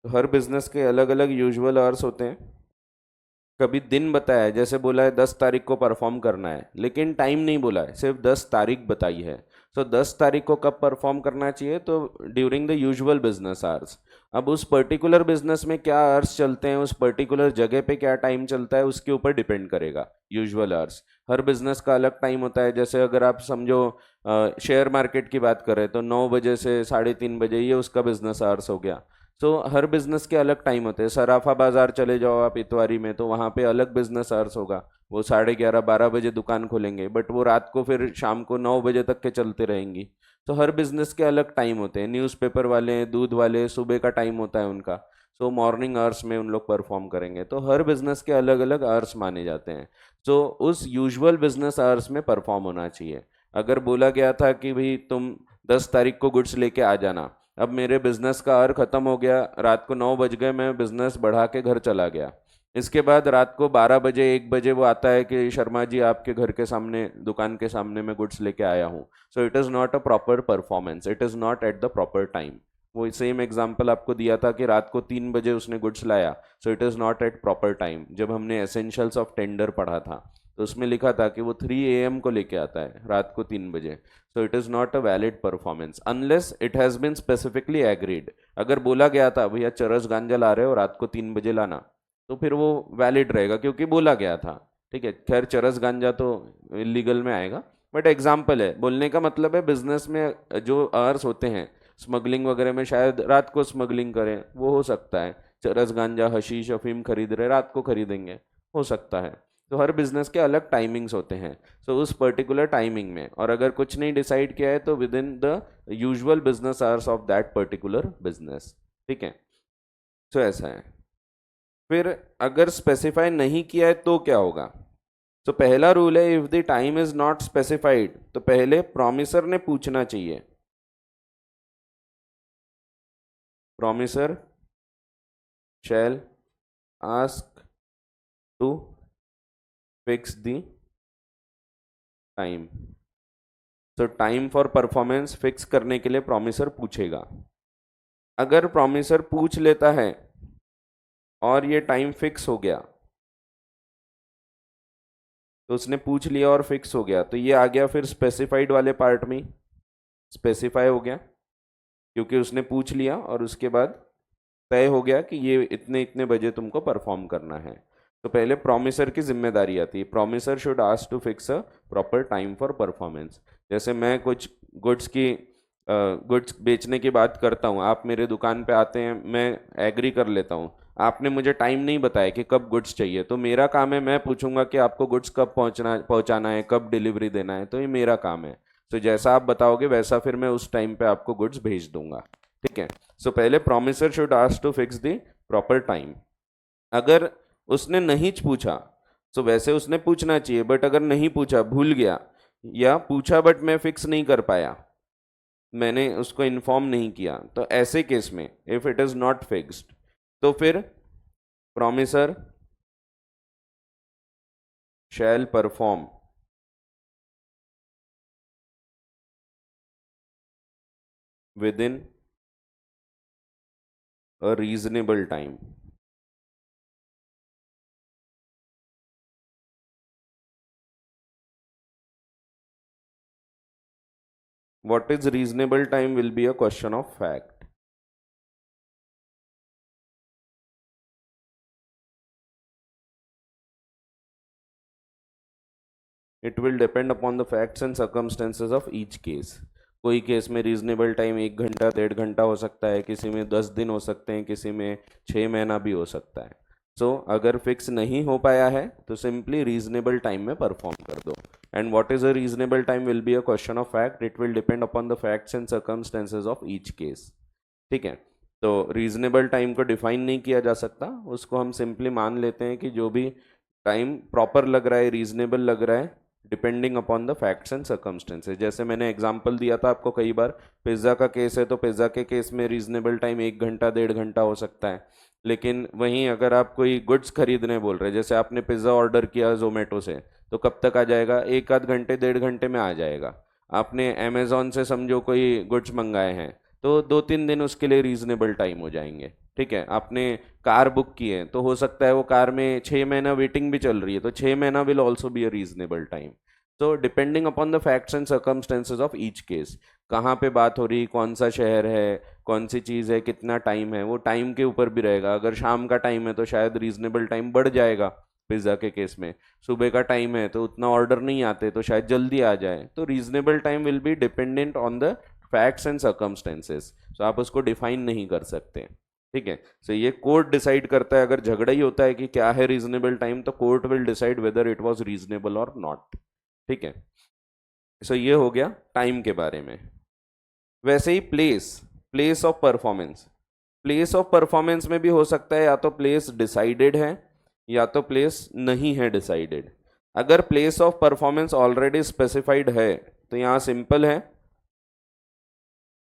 तो हर बिजनेस के अलग अलग यूजुअल आवर्स होते हैं। कभी दिन बताया है, जैसे बोला है 10 तारीख को परफॉर्म करना है, लेकिन टाइम नहीं बोला है, सिर्फ 10 तारीख बताई है। 10 तारीख को कब परफॉर्म करना चाहिए, तो during the usual business hours. अब उस पर्टिकुलर बिजनेस में क्या आवर्स चलते हैं, उस पर्टिकुलर जगह पे क्या टाइम चलता है, उसके ऊपर डिपेंड करेगा यूजुअल आवर्स। हर बिजनेस का अलग टाइम होता है। जैसे अगर आप समझो शेयर मार्केट की बात करें तो 9 बजे से 3:30 बजे ये उसका बिजनेस आवर्स हो गया। हर बिजनेस के अलग टाइम होते हैं। सराफा बाजार चले जाओ आप इतवारी में, तो वहाँ पे अलग बिजनेस आवर्स होगा। वो 11:30 12 बजे दुकान खोलेंगे, बट वो रात को फिर शाम को 9 बजे तक के चलते रहेंगी। तो हर बिजनेस के अलग टाइम होते हैं। न्यूज़पेपर वाले, दूध वाले, सुबह का टाइम होता है उनका। सो मॉर्निंग आवर्स में उन लोग परफॉर्म करेंगे, तो हर बिजनेस के अलग अलग आवर्स माने जाते हैं। तो उस यूजुअल बिजनेस आवर्स में परफॉर्म होना चाहिए। अगर बोला गया था कि भाई तुम 10 तारीख को गुड्स लेके आ जाना, अब मेरे बिजनेस का आवर खत्म हो गया, रात को 9 बज गए, मैं बिजनेस बढ़ा के घर चला गया, इसके बाद रात को 12 बजे 1 बजे वो आता है कि शर्मा जी आपके घर के सामने दुकान के सामने मैं गुड्स लेके आया हूँ, so it is not a proper performance, it is not at the proper time. वो सेम एग्जांपल आपको दिया था कि रात को 3 बजे उसने गुड्स लाया, so it is not at proper time. जब हमने एसेंशियल्स ऑफ टेंडर पढ़ा था तो उसमें लिखा था कि वो 3 AM को लेके आता है रात को 3 बजे, so it is not a valid performance unless it has been specifically agreed. अगर बोला गया था भैया चरस गांजा ला रहे हो रात को 3 बजे लाना, तो फिर वो वैलिड रहेगा क्योंकि बोला गया था। ठीक है, खैर चरस गांजा तो इलीगल में आएगा, बट एग्जाम्पल है, बोलने का मतलब है बिजनेस में जो आवर्स होते हैं, स्मगलिंग वगैरह में शायद रात को स्मगलिंग करें, वो हो सकता है। चरस गांजा हशीश अफीम खरीद रहे रात को खरीदेंगे, हो सकता है। तो हर बिजनेस के अलग टाइमिंग्स होते हैं, सो उस पर्टिकुलर टाइमिंग में, और अगर कुछ नहीं डिसाइड किया है तो with in the usual business hours of that particular business. ठीक है, सो ऐसा है। फिर अगर स्पेसिफाई नहीं किया है तो क्या होगा? तो पहला रूल है, if the time is not specified, तो पहले प्रॉमिसर ने पूछना चाहिए। Promisor shall ask to fix the time. तो टाइम फॉर परफॉर्मेंस फिक्स करने के लिए प्रॉमिसर पूछेगा। अगर प्रॉमिसर पूछ लेता है और ये टाइम फिक्स हो गया, तो उसने पूछ लिया और फिक्स हो गया, तो ये आ गया फिर स्पेसिफाइड वाले पार्ट में, स्पेसिफाई हो गया क्योंकि उसने पूछ लिया और उसके बाद तय हो गया कि ये इतने इतने बजे तुमको परफॉर्म करना है। तो पहले प्रॉमिसर की जिम्मेदारी आती है, promisor should ask to fix a proper time for performance. जैसे मैं कुछ गुड्स बेचने की बात करता हूँ, आप मेरे दुकान पे आते हैं, मैं एग्री कर लेता हूँ, आपने मुझे टाइम नहीं बताया कि कब गुड्स चाहिए, तो मेरा काम है मैं पूछूंगा कि आपको गुड्स कब पहुंचाना है, कब डिलीवरी देना है, तो ये मेरा काम है। तो जैसा आप बताओगे वैसा फिर मैं उस टाइम पे आपको गुड्स भेज दूंगा। ठीक है, सो पहले promisor should ask to fix the proper time. अगर उसने नहीं पूछा, तो वैसे उसने पूछना चाहिए, बट अगर नहीं पूछा, भूल गया, या पूछा बट मैं फिक्स नहीं कर पाया, मैंने उसको इन्फॉर्म नहीं किया, तो ऐसे केस में if it is not fixed, तो फिर promisor shall perform within a reasonable time. What is reasonable time will be a question of fact. It will depend upon the facts and circumstances of each case. कोई case में reasonable time 1 घंटा 1.5 घंटा हो सकता है, किसी में 10 दिन हो सकते हैं, किसी में 6 महीना भी हो सकता है। अगर फिक्स नहीं हो पाया है तो सिंपली रीजनेबल टाइम में परफॉर्म कर दो। And what is a reasonable time will be a question of fact, it will depend upon the facts and circumstances of each case. ठीक है, तो रीजनेबल टाइम को डिफाइन नहीं किया जा सकता, उसको हम सिंपली मान लेते हैं कि जो भी टाइम प्रॉपर लग रहा है, रीजनेबल लग रहा है, depending upon the facts and circumstances. जैसे मैंने एग्जांपल दिया था आपको कई बार, पिज्ज़ा का केस है तो पिज्ज़ा के केस में रीजनेबल टाइम 1 घंटा 1.5 घंटा हो सकता है, लेकिन वहीं अगर आप कोई गुड्स खरीदने बोल रहे हैं, जैसे आपने पिज़्ज़ा ऑर्डर किया जोमेटो से, तो कब तक आ जाएगा? 1 आध घंटे 1.5 घंटे में आ जाएगा। आपने अमेजोन से समझो कोई गुड्स मंगाए हैं, तो 2-3 दिन उसके लिए रीजनेबल टाइम हो जाएंगे। ठीक है, आपने कार बुक की है तो हो सकता है वो कार में 6 महीना वेटिंग भी चल रही है, तो 6 महीना will also be a reasonable time. तो depending upon the facts and circumstances of each case, कहाँ पे बात हो रही, कौन सा शहर है, कौन सी चीज़ है, कितना टाइम है, वो टाइम के ऊपर भी रहेगा। अगर शाम का टाइम है तो शायद रीजनेबल टाइम बढ़ जाएगा पिज़्ज़ा के केस में, सुबह का टाइम है तो उतना ऑर्डर नहीं आते तो शायद जल्दी आ जाए। तो reasonable time will be dependent on the facts and circumstances, तो आप उसको डिफाइन नहीं कर सकते। ठीक है, सो ये कोर्ट डिसाइड करता है। अगर झगड़ा ही होता है कि क्या है रीजनेबल टाइम, तो court will decide whether it was reasonable और नॉट। ठीक है, सो ये हो गया टाइम के बारे में। वैसे ही place, place of performance, place of performance में भी हो सकता है या तो प्लेस डिसाइडेड है या तो प्लेस नहीं है डिसाइडेड। अगर place of performance already specified है तो यहां सिंपल है,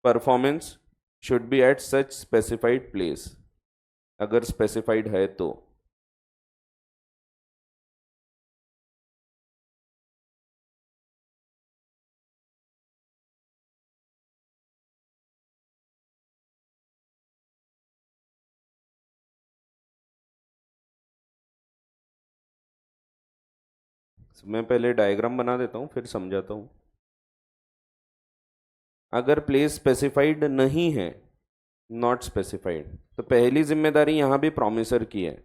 performance should be at such specified place, अगर स्पेसिफाइड है तो। मैं पहले डायग्राम बना देता हूँ फिर समझाता हूँ। अगर प्लेस स्पेसिफाइड नहीं है, नॉट स्पेसिफाइड, तो पहली जिम्मेदारी यहां भी प्रोमिसर की है।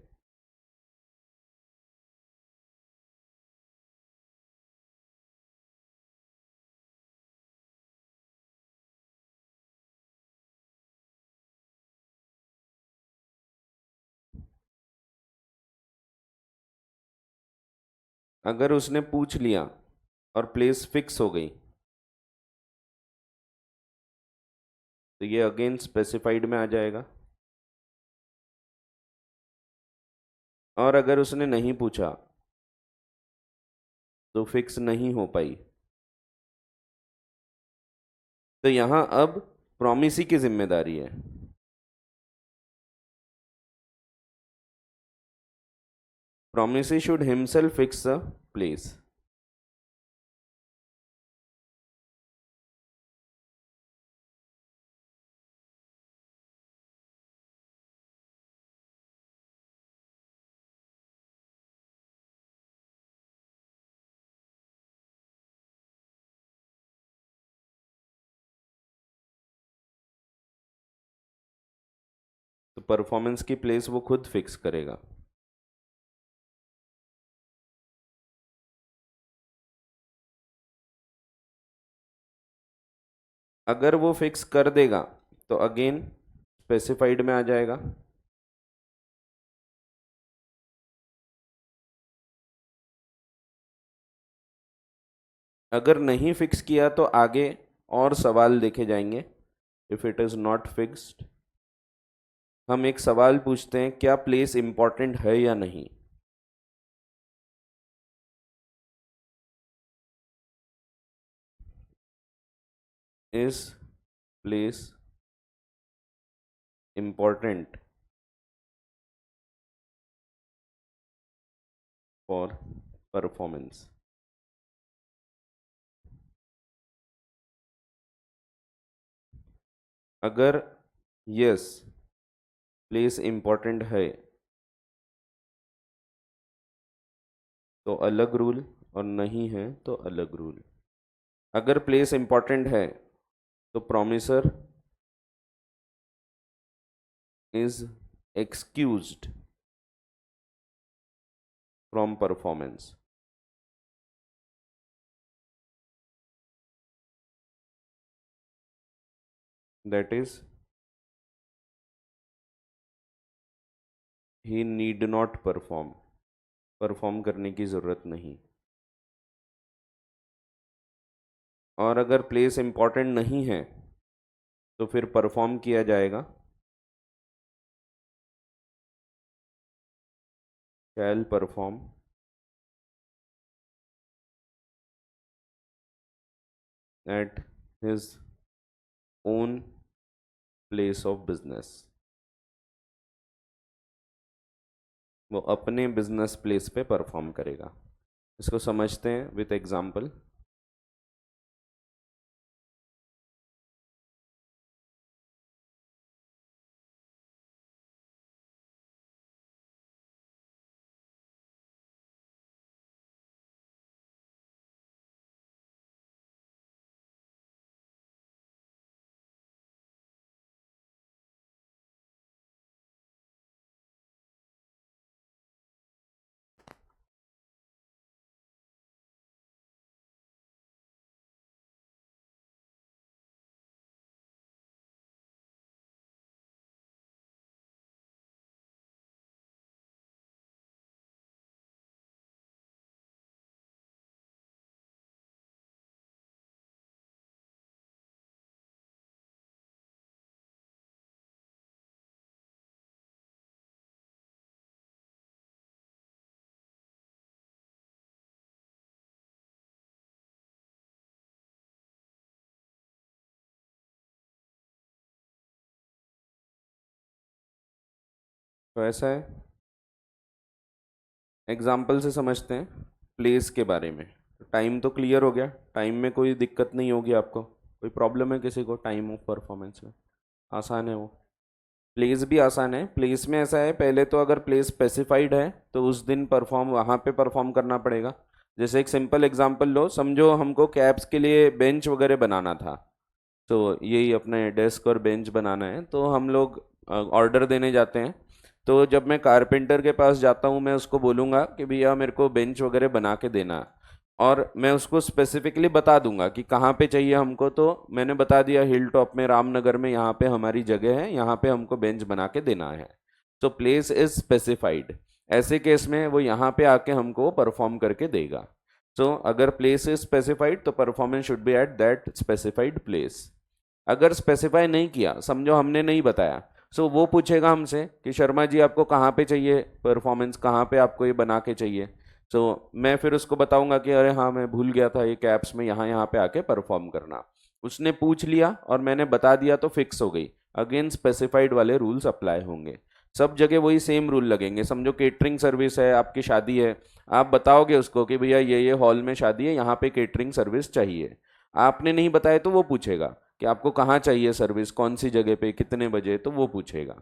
अगर उसने पूछ लिया और प्लेस फिक्स हो गई तो ये अगेन स्पेसिफाइड में आ जाएगा। और अगर उसने नहीं पूछा तो फिक्स नहीं हो पाई, तो यहां अब प्रोमिसी की जिम्मेदारी है। Promisee should himself fix the place. तो परफॉर्मेंस की प्लेस वो खुद फिक्स करेगा। अगर वो फिक्स कर देगा तो अगेन स्पेसिफाइड में आ जाएगा। अगर नहीं फिक्स किया तो आगे और सवाल देखे जाएंगे। If it is not fixed, हम एक सवाल पूछते हैं, क्या प्लेस इंपॉर्टेंट है या नहीं। Is place important for performance. अगर यस प्लेस इंपॉर्टेंट है तो अलग रूल, और नहीं है तो अलग रूल। अगर प्लेस इंपॉर्टेंट है तो promisor is excused from performance. That is he need not perform, perform करने की जरूरत नहीं। और अगर प्लेस इंपॉर्टेंट नहीं है तो फिर परफॉर्म किया जाएगा। Shall perform at his own place of business. वो अपने बिजनेस प्लेस पे परफॉर्म करेगा। इसको समझते हैं विथ एग्जांपल। तो ऐसा है, एग्जाम्पल से समझते हैं प्लेस के बारे में। टाइम तो क्लियर हो गया, टाइम में कोई दिक्कत नहीं होगी आपको, कोई प्रॉब्लम है किसी को टाइम ऑफ परफॉर्मेंस में? आसान है वो। प्लेस भी आसान है। प्लेस में ऐसा है, पहले तो अगर प्लेस स्पेसिफाइड है तो उस दिन परफॉर्म वहाँ पे परफॉर्म करना पड़ेगा। जैसे एक सिंपल एग्जांपल लो, समझो हमको कैब्स के लिए बेंच वगैरह बनाना था, तो यही अपने डेस्क और बेंच बनाना है, तो हम लोग ऑर्डर देने जाते हैं। तो जब मैं कारपेंटर के पास जाता हूँ, मैं उसको बोलूँगा कि भैया मेरे को बेंच वगैरह बना के देना है, और मैं उसको स्पेसिफिकली बता दूंगा कि कहाँ पे चाहिए हमको। तो मैंने बता दिया हिल टॉप में, रामनगर में, यहाँ पे हमारी जगह है, यहाँ पे हमको बेंच बना के देना है। तो प्लेस इज स्पेसिफाइड। ऐसे केस में वो यहाँ पे आके हमको परफॉर्म करके देगा। सो अगर प्लेस इज स्पेसिफाइड तो performance should be at that specified place. अगर स्पेसिफाई नहीं किया, समझो हमने नहीं बताया, सो वो पूछेगा हमसे कि शर्मा जी आपको कहाँ पे चाहिए परफॉर्मेंस, कहाँ पे आपको ये बना के चाहिए। तो मैं फिर उसको बताऊंगा कि अरे हाँ मैं भूल गया था, ये कैप्स में यहाँ यहाँ पे आके परफॉर्म करना। उसने पूछ लिया और मैंने बता दिया तो फिक्स हो गई। अगेन स्पेसिफाइड वाले रूल्स अप्लाई होंगे, सब जगह वही सेम रूल लगेंगे। समझो केटरिंग सर्विस है, आपकी शादी है, आप बताओगे उसको कि भैया ये हॉल में शादी है, यहाँ पे केटरिंग सर्विस चाहिए। आपने नहीं बताया तो वो पूछेगा कि आपको कहाँ चाहिए सर्विस, कौन सी जगह पे, कितने बजे, तो वो पूछेगा।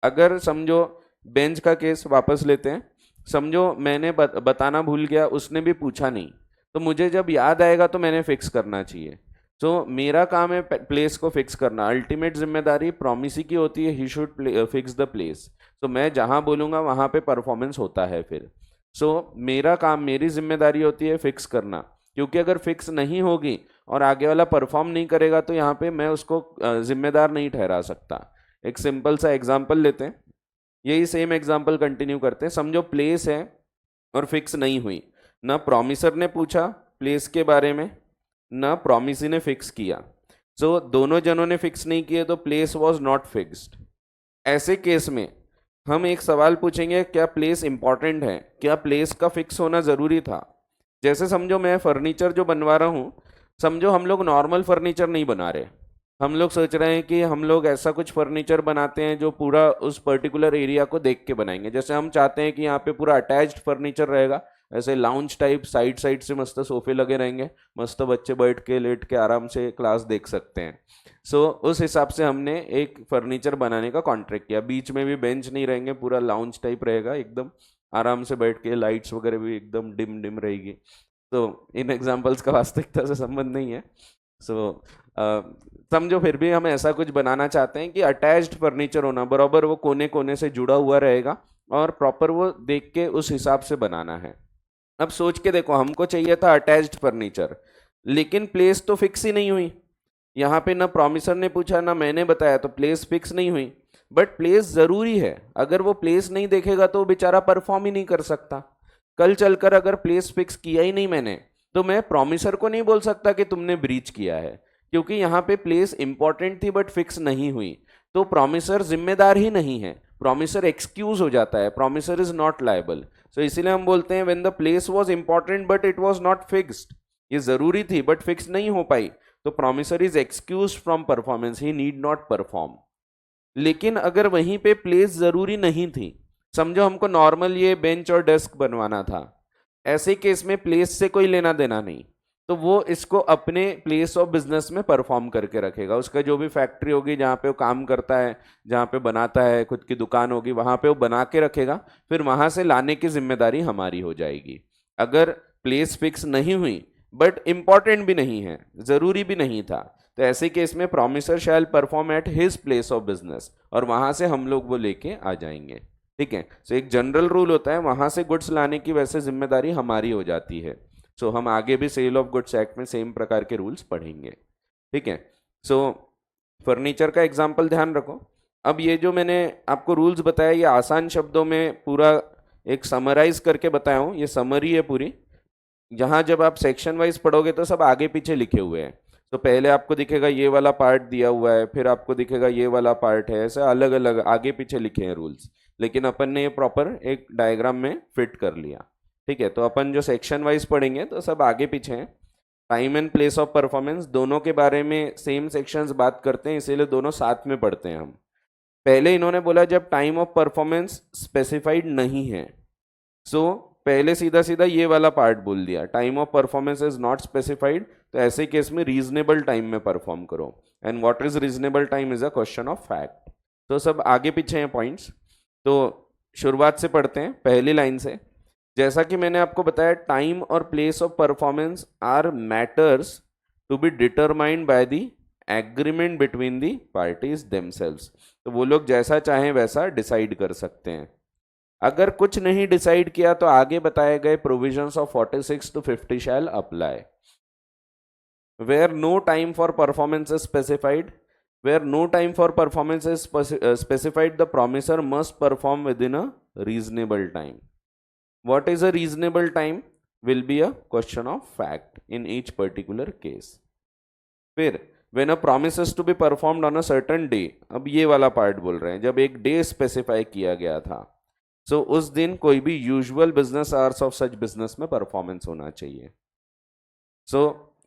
अगर समझो बेंच का केस वापस लेते हैं, समझो मैंने बताना भूल गया, उसने भी पूछा नहीं, तो मुझे जब याद आएगा तो मैंने फिक्स करना चाहिए। तो मेरा काम है प्लेस को फिक्स करना। अल्टीमेट जिम्मेदारी प्रॉमिसी की होती है, he should fix the place. तो मैं जहां बोलूंगा वहां पे परफॉर्मेंस होता है फिर। मेरा काम, मेरी जिम्मेदारी होती है फिक्स करना, क्योंकि अगर फिक्स नहीं होगी और आगे वाला परफॉर्म नहीं करेगा तो यहाँ पे मैं उसको जिम्मेदार नहीं ठहरा सकता। एक सिंपल सा एग्जांपल लेते हैं, यही सेम एग्जांपल कंटिन्यू करते हैं। समझो प्लेस है और फिक्स नहीं हुई, ना प्रॉमिसर ने पूछा प्लेस के बारे में, ना प्रॉमिसी ने फिक्स किया। दोनों जनों ने फिक्स नहीं किए तो प्लेस वॉज नॉट फिक्स्ड। ऐसे केस में हम एक सवाल पूछेंगे, क्या प्लेस इंपॉर्टेंट है, क्या प्लेस का फिक्स होना जरूरी था? जैसे समझो मैं फर्नीचर जो बनवा रहा हूँ, समझो हम लोग नॉर्मल फर्नीचर नहीं बना रहे, हम लोग सोच रहे हैं कि हम लोग ऐसा कुछ फर्नीचर बनाते हैं जो पूरा उस पर्टिकुलर एरिया को देख के बनाएंगे। जैसे हम चाहते हैं कि यहाँ पे पूरा अटैच्ड फर्नीचर रहेगा, ऐसे लाउंज टाइप, साइड साइड से मस्त सोफे लगे रहेंगे, मस्त बच्चे बैठ के लेट के आराम से क्लास देख सकते हैं। उस हिसाब से हमने एक फर्नीचर बनाने का कॉन्ट्रैक्ट किया। बीच में भी बेंच नहीं रहेंगे, पूरा लाउंज टाइप रहेगा, एकदम आराम से बैठ के, लाइट्स वगैरह भी एकदम डिम डिम रहेगी। तो इन एग्जाम्पल्स का वास्तविकता से संबंध नहीं है। सो समझो फिर भी हम ऐसा कुछ बनाना चाहते हैं कि अटैच्ड फर्नीचर होना, बराबर वो कोने कोने से जुड़ा हुआ रहेगा और प्रॉपर वो देख के उस हिसाब से बनाना है। अब सोच के देखो, हमको चाहिए था अटैच्ड फर्नीचर, लेकिन प्लेस तो फिक्स ही नहीं हुई। यहाँ पे ना प्रॉमिसर ने पूछा ना मैंने बताया, तो प्लेस फिक्स नहीं हुई। बट प्लेस जरूरी है, अगर वो प्लेस नहीं देखेगा तो बेचारा परफॉर्म ही नहीं कर सकता। कल चलकर अगर प्लेस फिक्स किया ही नहीं मैंने, तो मैं प्रॉमिसर को नहीं बोल सकता कि तुमने ब्रीच किया है, क्योंकि यहाँ पे प्लेस इंपॉर्टेंट थी बट फिक्स नहीं हुई। तो प्रॉमिसर जिम्मेदार ही नहीं है, प्रॉमिसर एक्सक्यूज हो जाता है, प्रॉमिसर इज नॉट लायबल। सो इसीलिए हम बोलते हैं when the place was important but it was not fixed, ये जरूरी थी बट फिक्स नहीं हो पाई, तो promiser is excuse from performance, he need not perform. लेकिन अगर वहीं पे प्लेस जरूरी नहीं थी, समझो हमको नॉर्मल ये बेंच और डेस्क बनवाना था, ऐसे केस में प्लेस से कोई लेना देना नहीं, तो वो इसको अपने प्लेस ऑफ बिजनेस में परफॉर्म करके रखेगा। उसका जो भी फैक्ट्री होगी जहाँ पे वो काम करता है, जहाँ पे बनाता है, खुद की दुकान होगी, वहां पे वो बना के रखेगा, फिर वहां से लाने की जिम्मेदारी हमारी हो जाएगी। अगर प्लेस फिक्स नहीं हुई बट इंपॉर्टेंट भी नहीं है, जरूरी भी नहीं था, तो ऐसे केस में promisor shall perform at his place of business, और वहां से हम लोग वो लेके आ जाएंगे। ठीक है, सो एक जनरल रूल होता है, वहां से गुड्स लाने की वैसे जिम्मेदारी हमारी हो जाती है। हम आगे भी सेल ऑफ गुड्स एक्ट में सेम प्रकार के रूल्स पढ़ेंगे। ठीक है, सो फर्नीचर का एग्जाम्पल ध्यान रखो। अब ये जो मैंने आपको रूल्स बताया, ये आसान शब्दों में पूरा एक समराइज करके बताया हूँ, ये समरी है पूरी। यहाँ जब आप सेक्शन वाइज पढ़ोगे तो सब आगे पीछे लिखे हुए हैं। तो पहले आपको दिखेगा ये वाला पार्ट दिया हुआ है, फिर आपको दिखेगा ये वाला पार्ट है, ऐसे अलग अलग आगे पीछे लिखे हैं रूल्स, लेकिन अपन ने ये प्रॉपर एक डायग्राम में फिट कर लिया। ठीक है, तो अपन जो सेक्शन वाइज पढ़ेंगे तो सब आगे पीछे हैं। Time and place of performance दोनों के बारे में सेम सेक्शंस बात करते हैं, इसीलिए दोनों साथ में पढ़ते हैं हम। पहले इन्होंने बोला जब टाइम ऑफ परफॉर्मेंस स्पेसिफाइड नहीं है, सो पहले सीधा सीधा ये वाला पार्ट बोल दिया, time of performance is not specified, तो ऐसे केस में रीजनेबल टाइम में परफॉर्म करो। And what is reasonable time is a question of fact. तो सब आगे पीछे हैं पॉइंट्स, तो शुरुआत से पढ़ते हैं पहली लाइन से। जैसा कि मैंने आपको बताया, टाइम और place of performance are matters to be determined by the agreement between the parties themselves. तो वो लोग जैसा चाहें वैसा डिसाइड कर सकते हैं। अगर कुछ नहीं डिसाइड किया तो आगे बताए गए provisions of 46 to 50 shall apply. Where no time for performance is specified, where no time for performance is specified, the promiser must perform within a reasonable time. What is a reasonable time will be a question of fact in each particular case. फिर when a promise is to be performed on a certain day, अब ये वाला part बोल रहे हैं, जब एक day specify किया गया था, सो उस दिन कोई भी usual business hours of such business में परफॉर्मेंस होना चाहिए। सो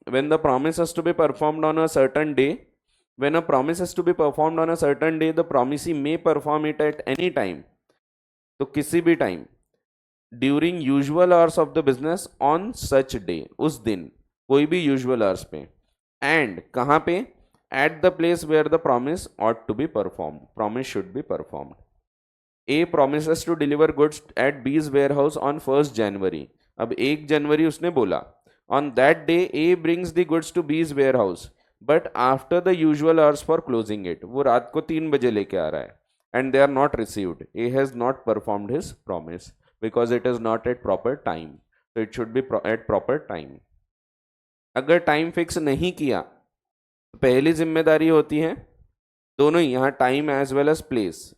when the promise is to be performed on a certain day, when a promise is to be performed on a certain day, the promisee may perform it at any time, तो किसी भी time, during usual hours of the business on such day, उस दिन कोई भी usual hours पे, and कहाँ पे, at the place where the promise ought to be perform, promise should be performed. A promises to deliver goods at B's warehouse on 1st January, अब 1 जनवरी उसने बोला, on that day A brings the goods to B's warehouse but after the usual hours for closing it, वो रात को 3 बजे लेके आ रहा है, and they are not received, A has not performed his promise because it is not at proper time, तो it should be at proper time. अगर टाइम फिक्स नहीं किया तो पहली जिम्मेदारी होती है, दोनों ही, यहाँ time as well as place,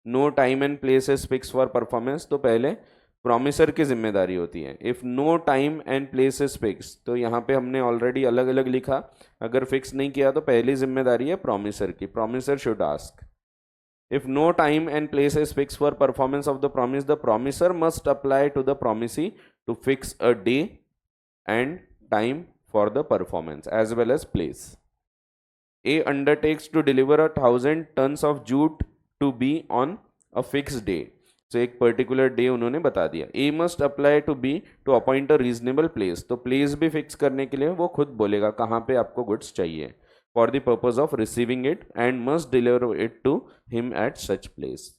no time and place is fix for performance, तो पहले प्रॉमिसर की जिम्मेदारी होती है। If no time and place is fix, तो यहाँ पे हमने ऑलरेडी अलग अलग लिखा, अगर फिक्स नहीं किया तो पहली जिम्मेदारी है प्रॉमिसर की, promisor should ask. If no time and place is fix for performance of the promise, the promisor must apply to the promisee to fix a day and time for the performance as well as place. A undertakes to deliver 1000 tons of jute to be on a fix day, तो एक particular day उन्होंने बता दिया। A must apply to B to appoint a reasonable place, तो place भी fix करने के लिए वो खुद बोलेगा कहाँ पे आपको गुड्स चाहिए, for the purpose of receiving it, and must deliver it to him at such place.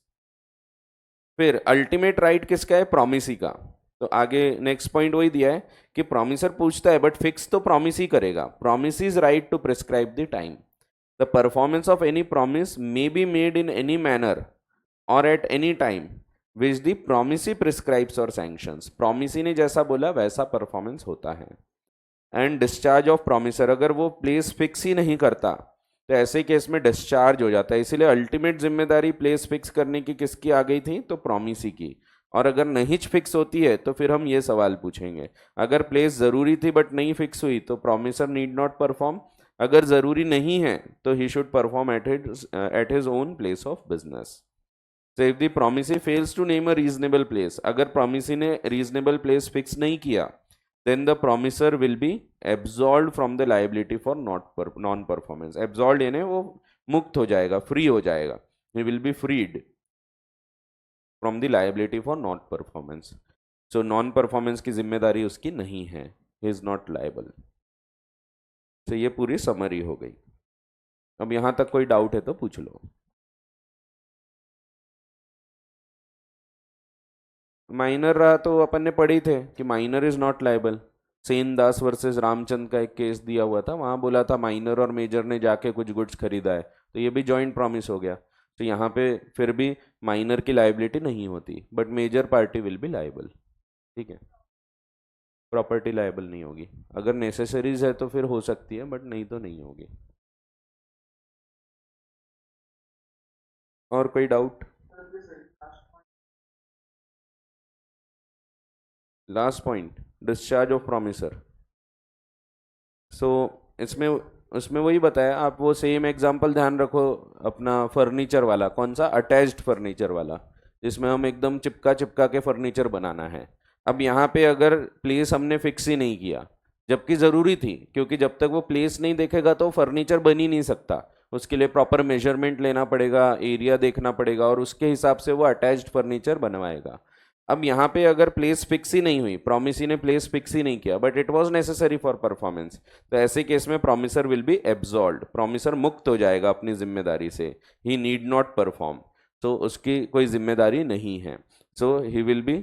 फिर अल्टीमेट राइट किसका है, प्रॉमिसी का। तो आगे नेक्स्ट पॉइंट वही दिया है कि प्रॉमिसर पूछता है बट फिक्स तो प्रॉमिसी करेगा, promisee's right to prescribe the time, the performance of any promise may be made in any manner और at any time which the promisee prescribes और सैंक्शंस, प्रॉमिसी ने जैसा बोला वैसा परफॉर्मेंस होता है। एंड डिस्चार्ज ऑफ प्रॉमिसर, अगर वो प्लेस फिक्स ही नहीं करता तो ऐसे केस में डिस्चार्ज हो जाता है, इसीलिए अल्टीमेट जिम्मेदारी प्लेस फिक्स करने की किसकी आ गई थी, तो प्रॉमिसी की। और अगर नहीं फिक्स होती है तो फिर हम ये सवाल पूछेंगे, अगर प्लेस ज़रूरी थी बट नहीं फिक्स हुई तो प्रॉमिसर नीड नॉट परफॉर्म, अगर ज़रूरी नहीं है तो he should perform at his own place of business. So if the promisee fails to name a reasonable place, अगर promisee ने reasonable place fix नहीं किया, then the promiser will be absolved from the liability for non-performance. Absolved यानी वो मुक्त हो जाएगा, free हो जाएगा, he will be freed from the liability for non-performance. So non-performance की जिम्मेदारी उसकी नहीं है, he is not liable. तो ये पूरी समरी हो गई। अब यहाँ तक कोई डाउट है तो पूछ लो। माइनर रहा तो अपन ने पढ़ी थे कि minor is not liable, Sen Das versus Ramchand का एक केस दिया हुआ था, वहाँ बोला था माइनर और मेजर ने जाके कुछ गुड्स खरीदा है, तो ये भी जॉइंट प्रॉमिस हो गया, तो यहाँ पे फिर भी माइनर की लाइबिलिटी नहीं होती, but major party will be liable, ठीक है, प्रॉपर्टी लाइबल नहीं होगी, अगर नेसेसरीज है तो फिर हो सकती है, बट नहीं तो नहीं होगी। और कोई doubt? Last point, discharge of promisor. So इसमें उसमें वही बताया, आप वो सेम एग्जांपल ध्यान रखो अपना फर्नीचर वाला, कौन सा, अटैच्ड फर्नीचर वाला, जिसमें हम एकदम चिपका चिपका के फर्नीचर बनाना है। अब यहाँ पे अगर प्लेस हमने फिक्स ही नहीं किया, जबकि ज़रूरी थी, क्योंकि जब तक वो प्लेस नहीं देखेगा तो फर्नीचर बन ही नहीं सकता, उसके लिए प्रॉपर मेजरमेंट लेना पड़ेगा, एरिया देखना पड़ेगा और उसके हिसाब से वो अटैच्ड फर्नीचर बनवाएगा। अब यहाँ पे अगर प्लेस फिक्स ही नहीं हुई, प्रॉमिसी ने प्लेस फिक्स ही नहीं किया, but it was necessary for performance, तो ऐसे केस में promiser will be absolved, promiser मुक्त हो जाएगा अपनी जिम्मेदारी से, ही नीड नॉट परफॉर्म, तो उसकी कोई जिम्मेदारी नहीं है, so he will be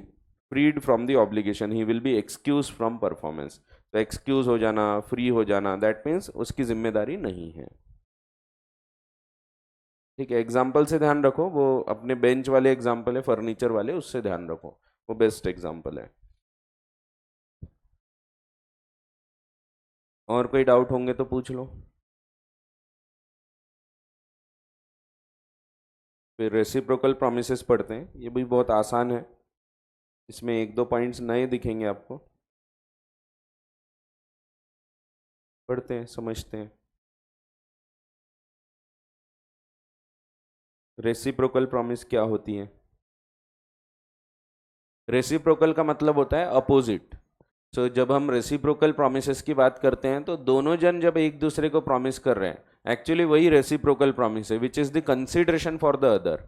freed from the obligation, he will be excuse from performance. तो एक्सक्यूज हो जाना, फ्री हो जाना, दैट मीन्स उसकी जिम्मेदारी नहीं है। ठीक है, एग्जाम्पल से ध्यान रखो, वो अपने बेंच वाले एग्जाम्पल है फर्नीचर वाले, उससे ध्यान रखो, वो बेस्ट एग्जाम्पल है। और कोई डाउट होंगे तो पूछ लो। फिर रेसिप्रोकल प्रोमिसेस पढ़ते हैं, ये भी बहुत आसान है, इसमें एक दो पॉइंट्स नए दिखेंगे आपको, पढ़ते हैं समझते हैं। रेसिप्रोकल प्रॉमिस क्या होती है? रेसिप्रोकल का मतलब होता है अपोजिट। सो जब हम रेसिप्रोकल प्रोमिसेस की बात करते हैं तो दोनों जन जब एक दूसरे को प्रॉमिस कर रहे हैं, एक्चुअली वही रेसिप्रोकल प्रॉमिस है, which is the consideration for the other.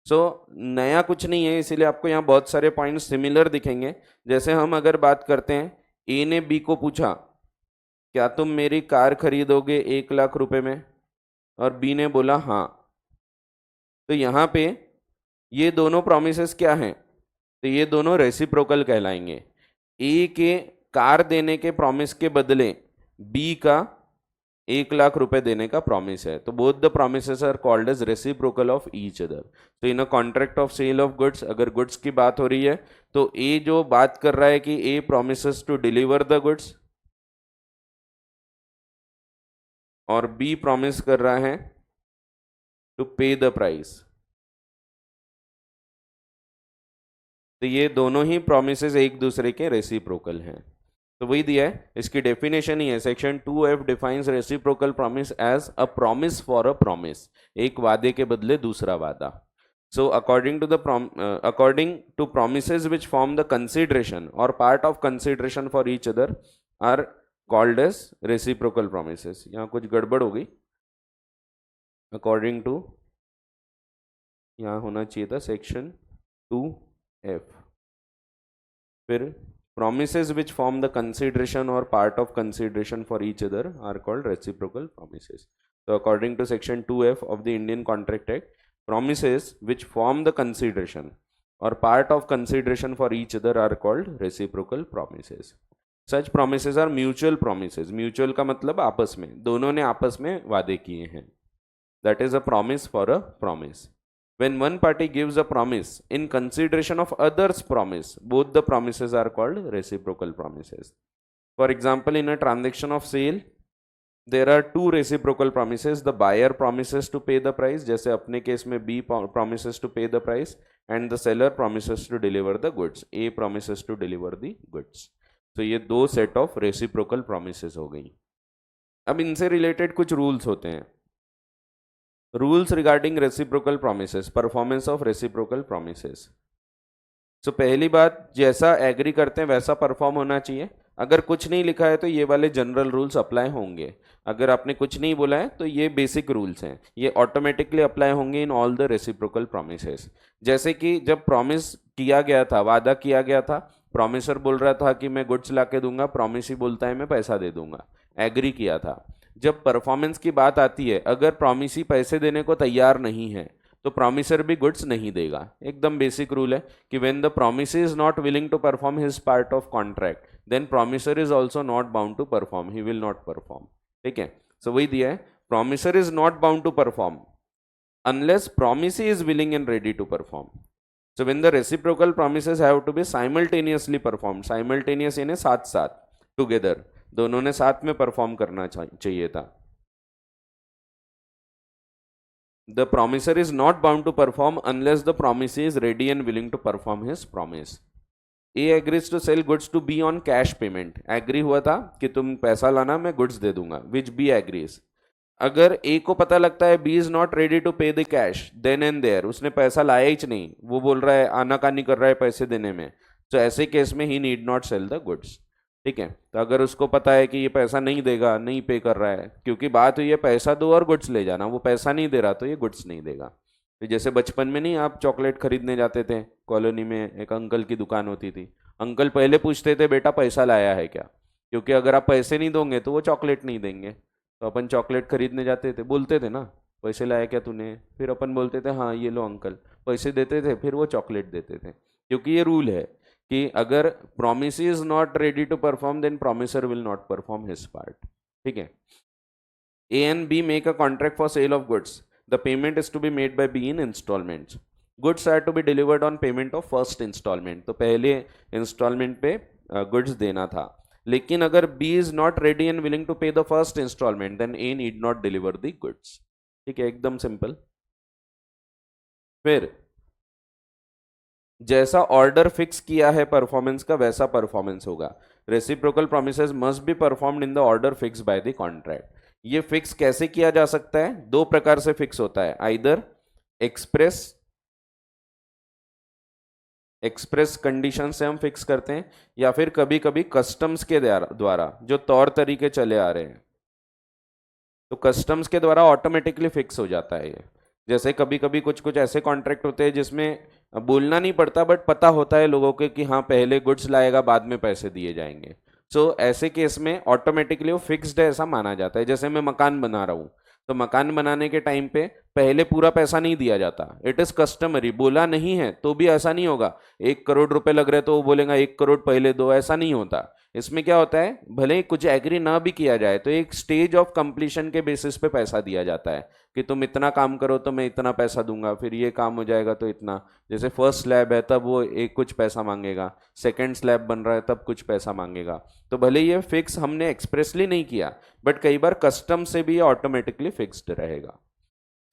So नया कुछ नहीं है, इसीलिए आपको यहाँ बहुत सारे पॉइंट्स सिमिलर दिखेंगे। जैसे हम अगर बात करते हैं, ए ने बी को पूछा क्या तुम मेरी कार खरीदोगे 1 लाख रुपए में, और बी ने बोला हाँ, तो यहाँ पे ये दोनों प्रोमिसेस क्या हैं? तो ये दोनों रेसिप्रोकल कहलाएंगे। ए के कार देने के प्रॉमिस के बदले बी का 1 लाख रुपए देने का प्रॉमिस है, तो both the promises are called as reciprocal of each other. तो in a contract of sale of goods, अगर गुड्स की बात हो रही है तो ए जो बात कर रहा है कि A promises to deliver the goods, और बी प्रॉमिस कर रहा है टू पे द प्राइस। तो ये दोनों ही प्रोमिसेस एक दूसरे के रेसिप्रोकल हैं। तो वही दिया है, इसकी डेफिनेशन ही है, section 2F defines reciprocal promise as a promise for a promise, एक वादे के बदले दूसरा वादा। So according to promises which form the consideration or part of consideration for each other are called as reciprocal promises। यहाँ कुछ गड़बड़ हो गई, अकॉर्डिंग टू यहाँ होना चाहिए था सेक्शन 2F, फिर promises which form the consideration or part of consideration for each other are called reciprocal promises। So according to section 2F of the Indian Contract Act, promises which form the consideration or part of consideration for each other are called reciprocal promises। Such promises are mutual promises। mutual का मतलब आपस में, दोनों ने आपस में वादे किए हैं, that is a promise for a promise। When one party gives a promise in consideration of others' promise, both the promises are called reciprocal promises। For example, in a transaction of sale, there are two reciprocal promises। The buyer promises to pay the price, जैसे अपने case में B promises to pay the price, and the seller promises to deliver the goods। A promises to deliver the goods। तो ये दो set of reciprocal promises हो गई। अब इनसे रिलेटेड कुछ रूल्स होते हैं। Rules regarding reciprocal promises, performance of reciprocal promises. So पहली बात, जैसा एग्री करते हैं वैसा परफॉर्म होना चाहिए। अगर कुछ नहीं लिखा है तो ये वाले जनरल रूल्स अप्लाई होंगे। अगर आपने कुछ नहीं बोला है तो ये बेसिक रूल्स हैं, ये ऑटोमेटिकली अप्लाई होंगे in all the reciprocal promises. जैसे कि जब प्रॉमिस किया गया था, वादा किया गया था, प्रॉमिसर बोल रहा था कि मैं गुड्स ला के दूंगा, प्रॉमिस ही बोलता है मैं पैसा दे दूंगा, एग्री किया था। जब परफॉर्मेंस की बात आती है, अगर प्रॉमिसी पैसे देने को तैयार नहीं है तो प्रॉमिसर भी गुड्स नहीं देगा। एकदम बेसिक रूल है कि when the promisor is not willing to perform his part of contract, then promisor is also not bound to perform, he will not perform. ठीक है, सो वही दिया है, promisor is not bound to perform unless promisee is willing and ready to perform. So when the reciprocal promises have to be simultaneously performed, simultaneous यानी साथ साथ, together, दोनों ने साथ में परफॉर्म करना चाहिए था। The promisor is not bound to perform unless the promisee is ready and willing to perform his promise। A agrees to sell goods to B on cash payment। Agree हुआ था कि तुम पैसा लाना, मैं गुड्स दे दूंगा, which B agrees। अगर ए को पता लगता है B is not ready to pay the cash then and there, उसने पैसा लाया ही नहीं, वो बोल रहा है आनाकानी कर रहा है पैसे देने में, तो ऐसे केस में he need not sell the goods. ठीक है। तो अगर उसको पता है कि ये पैसा नहीं देगा, नहीं पे कर रहा है, क्योंकि बात हुई है पैसा दो और गुड्स ले जाना, वो पैसा नहीं दे रहा तो ये गुड्स नहीं देगा। तो जैसे बचपन में नहीं आप चॉकलेट खरीदने जाते थे, कॉलोनी में एक अंकल की दुकान होती थी, अंकल पहले पूछते थे बेटा पैसा लाया है क्या, क्योंकि अगर आप पैसे नहीं दोगे तो वो चॉकलेट नहीं देंगे। तो अपन चॉकलेट खरीदने जाते थे, बोलते थे ना पैसे लाया क्या तूने, फिर अपन बोलते थे हाँ ये लो अंकल, पैसे देते थे, फिर वो चॉकलेट देते थे। क्योंकि ये रूल है कि अगर promise is not ready to perform then promisor will not perform his part. ठीक है। A and B make a contract for sale of goods, the payment is to be made by B in installments, goods are to be delivered on payment of first installment, तो पहले installment पे goods देना था। लेकिन अगर B is not ready and willing to pay the first installment then a need not deliver the goods. ठीक है, एकदम सिंपल। फिर जैसा ऑर्डर फिक्स किया है परफॉर्मेंस का वैसा परफॉर्मेंस होगा। Reciprocal promises must be performed in the order fix by the contract. ये फिक्स कैसे किया जा सकता है, दो प्रकार से फिक्स होता है, आइदर एक्सप्रेस कंडीशन से हम फिक्स करते हैं, या फिर कभी कभी कस्टम्स के द्वारा जो तौर तरीके चले आ रहे हैं, तो कस्टम्स के द्वारा ऑटोमेटिकली फिक्स हो जाता है ये। जैसे कभी कभी कुछ कुछ ऐसे कॉन्ट्रैक्ट होते हैं जिसमें बोलना नहीं पड़ता बट पता होता है लोगों के कि हाँ पहले गुड्स लाएगा बाद में पैसे दिए जाएंगे। सो ऐसे केस में ऑटोमेटिकली वो फिक्स्ड है ऐसा माना जाता है। जैसे मैं मकान बना रहा हूँ, तो मकान बनाने के टाइम पे पहले पूरा पैसा नहीं दिया जाता, इट इज कस्टमरी, बोला नहीं है तो भी ऐसा नहीं होगा 1 करोड़ रुपए लग रहे तो वो बोलेगा 1 करोड़ पहले दो, ऐसा नहीं होता। इसमें क्या होता है, भले ही कुछ एग्री ना भी किया जाए तो एक स्टेज ऑफ कंप्लीशन के बेसिस पे पैसा दिया जाता है कि तुम इतना काम करो तो मैं इतना पैसा दूंगा, फिर ये काम हो जाएगा तो इतना। जैसे फर्स्ट स्लैब है तब वो एक कुछ पैसा मांगेगा, सेकंड स्लैब बन रहा है तब कुछ पैसा मांगेगा। तो भले ये फिक्स हमने एक्सप्रेसली नहीं किया बट कई बार कस्टम से भी ऑटोमेटिकली फिक्स्ड रहेगा।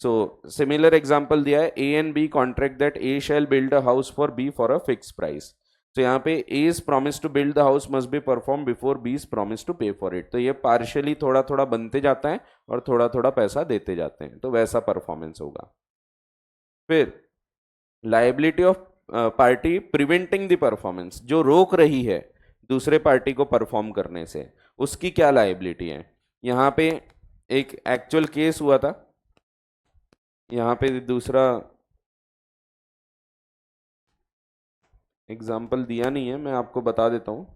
सो सिमिलर एग्जांपल दिया है, A and B contract that A shall build a house for B for a fix price. तो यहाँ पे A is promise to build the house must be perform before B is promise to pay for it. तो ये partially थोड़ा थोड़ा बनते जाता है और थोड़ा थोड़ा पैसा देते जाते हैं, तो वैसा परफॉर्मेंस होगा। फिर liability of party preventing the performance, जो रोक रही है दूसरे पार्टी को परफॉर्म करने से, उसकी क्या लाइबिलिटी है। यहाँ पे एक एक्चुअल केस हुआ था, यहाँ पे दूसरा एग्जाम्पल दिया नहीं है, मैं आपको बता देता हूँ,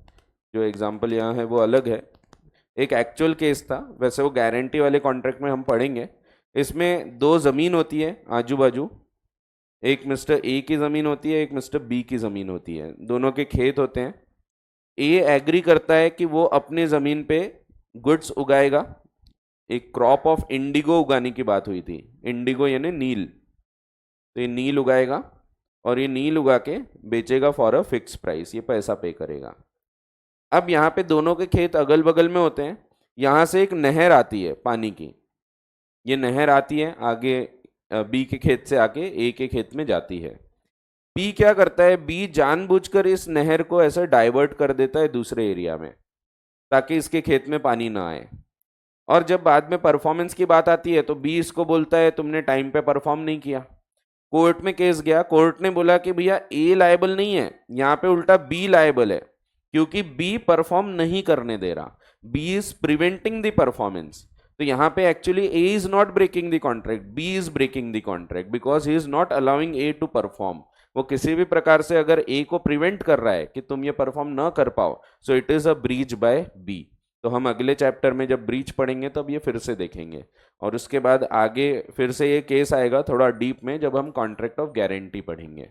जो एग्जाम्पल यहाँ है वो अलग है। एक एक्चुअल केस था, वैसे वो गारंटी वाले कॉन्ट्रैक्ट में हम पढ़ेंगे। इसमें दो ज़मीन होती है आजू बाजू, एक मिस्टर ए की ज़मीन होती है, एक मिस्टर बी की ज़मीन होती है, दोनों के खेत होते हैं। ए एग्री करता है कि वो अपने ज़मीन पे गुड्स उगाएगा, एक क्रॉप ऑफ इंडिगो उगाने की बात हुई थी, इंडिगो यानी नील, तो ये नील उगाएगा और ये नील उगा के बेचेगा फॉर अ फिक्स प्राइस, ये पैसा पे करेगा। अब यहाँ पे दोनों के खेत अगल बगल में होते हैं, यहाँ से एक नहर आती है पानी की, ये नहर आती है आगे बी के खेत से आके ए के खेत में जाती है। बी क्या करता है, बी जानबूझकर इस नहर को ऐसे डाइवर्ट कर देता है दूसरे एरिया में ताकि इसके खेत में पानी ना आए। और जब बाद में परफॉर्मेंस की बात आती है तो बी इसको बोलता है तुमने टाइम पे परफॉर्म नहीं किया। कोर्ट में केस गया, कोर्ट ने बोला कि भैया ए लायबल नहीं है, यहाँ पे उल्टा बी लायबल है, क्योंकि बी परफॉर्म नहीं करने दे रहा, B is preventing the performance. तो यहाँ पे actually A is not breaking the contract, B is breaking the contract because he is not allowing A to perform. वो किसी भी प्रकार से अगर ए को प्रिवेंट कर रहा है कि तुम ये परफॉर्म ना कर पाओ, so it is a breach by B. तो हम अगले चैप्टर में जब ब्रीच पढ़ेंगे तब ये फिर से देखेंगे, और उसके बाद आगे फिर से ये केस आएगा थोड़ा डीप में जब हम कॉन्ट्रैक्ट ऑफ गारंटी पढ़ेंगे।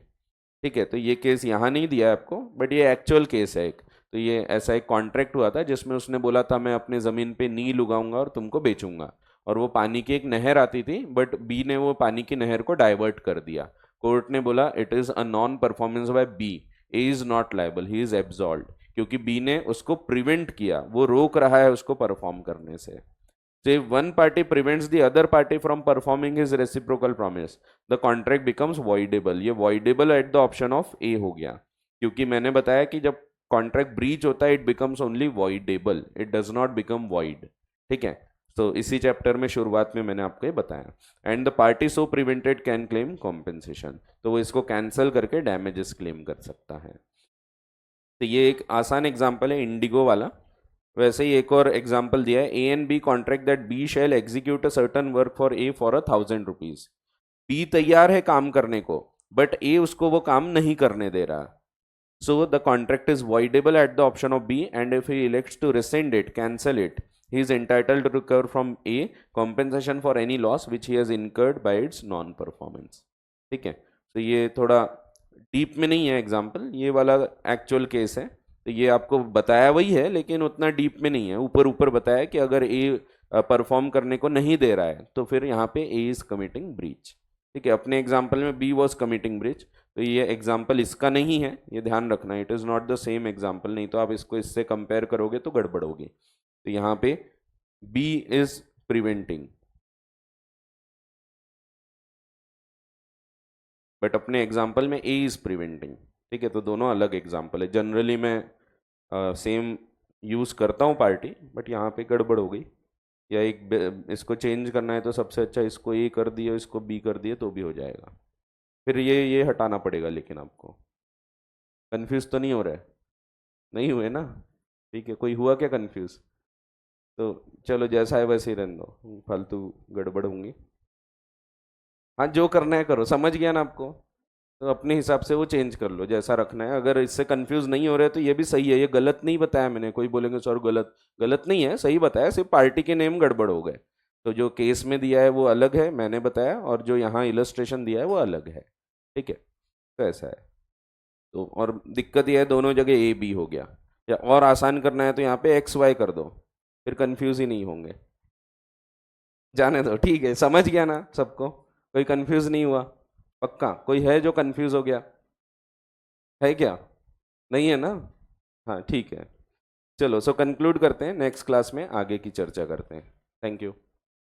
ठीक है, तो ये केस यहाँ नहीं दिया है आपको बट ये एक्चुअल केस है एक। तो ये ऐसा एक कॉन्ट्रैक्ट हुआ था जिसमें उसने बोला था मैं अपने ज़मीन पे नील उगाऊंगा और तुमको बेचूंगा, और वो पानी की एक नहर आती थी बट बी ने वो पानी की नहर को डाइवर्ट कर दिया। कोर्ट ने बोला it is a non performance by B, A is not liable, he is absolved, क्योंकि बी ने उसको प्रिवेंट किया, वो रोक रहा है उसको परफॉर्म करने से। So if one party prevents the other party from performing his reciprocal promise, the contract becomes voidable। ये voidable at the option of A हो गया, क्योंकि मैंने बताया कि जब कॉन्ट्रैक्ट ब्रीच होता है it becomes only voidable, it does not become void। ठीक है, तो इसी चैप्टर में शुरुआत में मैंने आपको ये बताया। And the party so prevented can claim compensation, तो वो इसको कैंसिल करके डैमेजेस क्लेम कर सकता है। तो ये एक आसान एग्जाम्पल है इंडिगो वाला। वैसे ही एक और एग्जाम्पल दिया है, A and B contract that B shall execute a certain work for A for 1,000 rupees. B तैयार है काम करने को, बट ए उसको वो काम नहीं करने दे रहा। So the contract is voidable at the option of B, and if he elects to rescind it, cancel it, he is entitled to recover from A compensation for any loss which he has incurred by its non-performance। ठीक है, तो ये थोड़ा deep में नहीं है example, ये वाला एक्चुअल केस है। तो ये आपको बताया वही है, लेकिन उतना डीप में नहीं है, ऊपर ऊपर बताया कि अगर ए परफॉर्म करने को नहीं दे रहा है तो फिर यहाँ पे ए इज कमिटिंग ब्रीच। ठीक है, अपने एग्जाम्पल में बी वॉज कमिटिंग ब्रीच, तो ये एग्जाम्पल इसका नहीं है, ये ध्यान रखना, it is not the same example, नहीं तो आप इसको इससे कंपेयर करोगे तो गड़बड़ होगी। तो यहाँ पे बी इज प्रिवेंटिंग, बट अपने एग्जाम्पल में ए इज प्रिवेंटिंग। ठीक है, तो दोनों अलग एग्जाम्पल है। जनरली मैं सेम यूज़ करता हूँ पार्टी, बट यहाँ पे गड़बड़ हो गई, या इसको चेंज करना है तो सबसे अच्छा इसको ए कर दिए, इसको बी कर दिए तो भी हो जाएगा। फिर ये हटाना पड़ेगा, लेकिन आपको कंफ्यूज तो नहीं हो रहा है? नहीं हुए ना? ठीक है, कोई हुआ क्या कंफ्यूज? तो चलो जैसा है वैसे ही रहने दो, फालतू गड़बड़ होंगी। हाँ, जो करना है करो, समझ गया ना आपको? तो अपने हिसाब से वो चेंज कर लो, जैसा रखना है। अगर इससे कंफ्यूज नहीं हो रहे तो ये भी सही है, ये गलत नहीं बताया मैंने। कोई बोलेंगे सर गलत, गलत नहीं है, सही बताया, सिर्फ पार्टी के नेम गड़बड़ हो गए। तो जो केस में दिया है वो अलग है, मैंने बताया, और जो यहाँ इलस्ट्रेशन दिया है वो अलग है। ठीक है, तो ऐसा है। तो और दिक्कत यह है, दोनों जगह ए बी हो गया, या और आसान करना है तो यहाँ पे एक्स वाई कर दो, फिर कंफ्यूज ही नहीं होंगे। जाने दो, ठीक है, समझ गया ना सबको? कोई कंफ्यूज नहीं हुआ? पक्का कोई है जो कंफ्यूज हो गया? है क्या? नहीं है ना? हाँ ठीक है, चलो, सो कंक्लूड करते हैं, नेक्स्ट क्लास में आगे की चर्चा करते हैं। Thank you.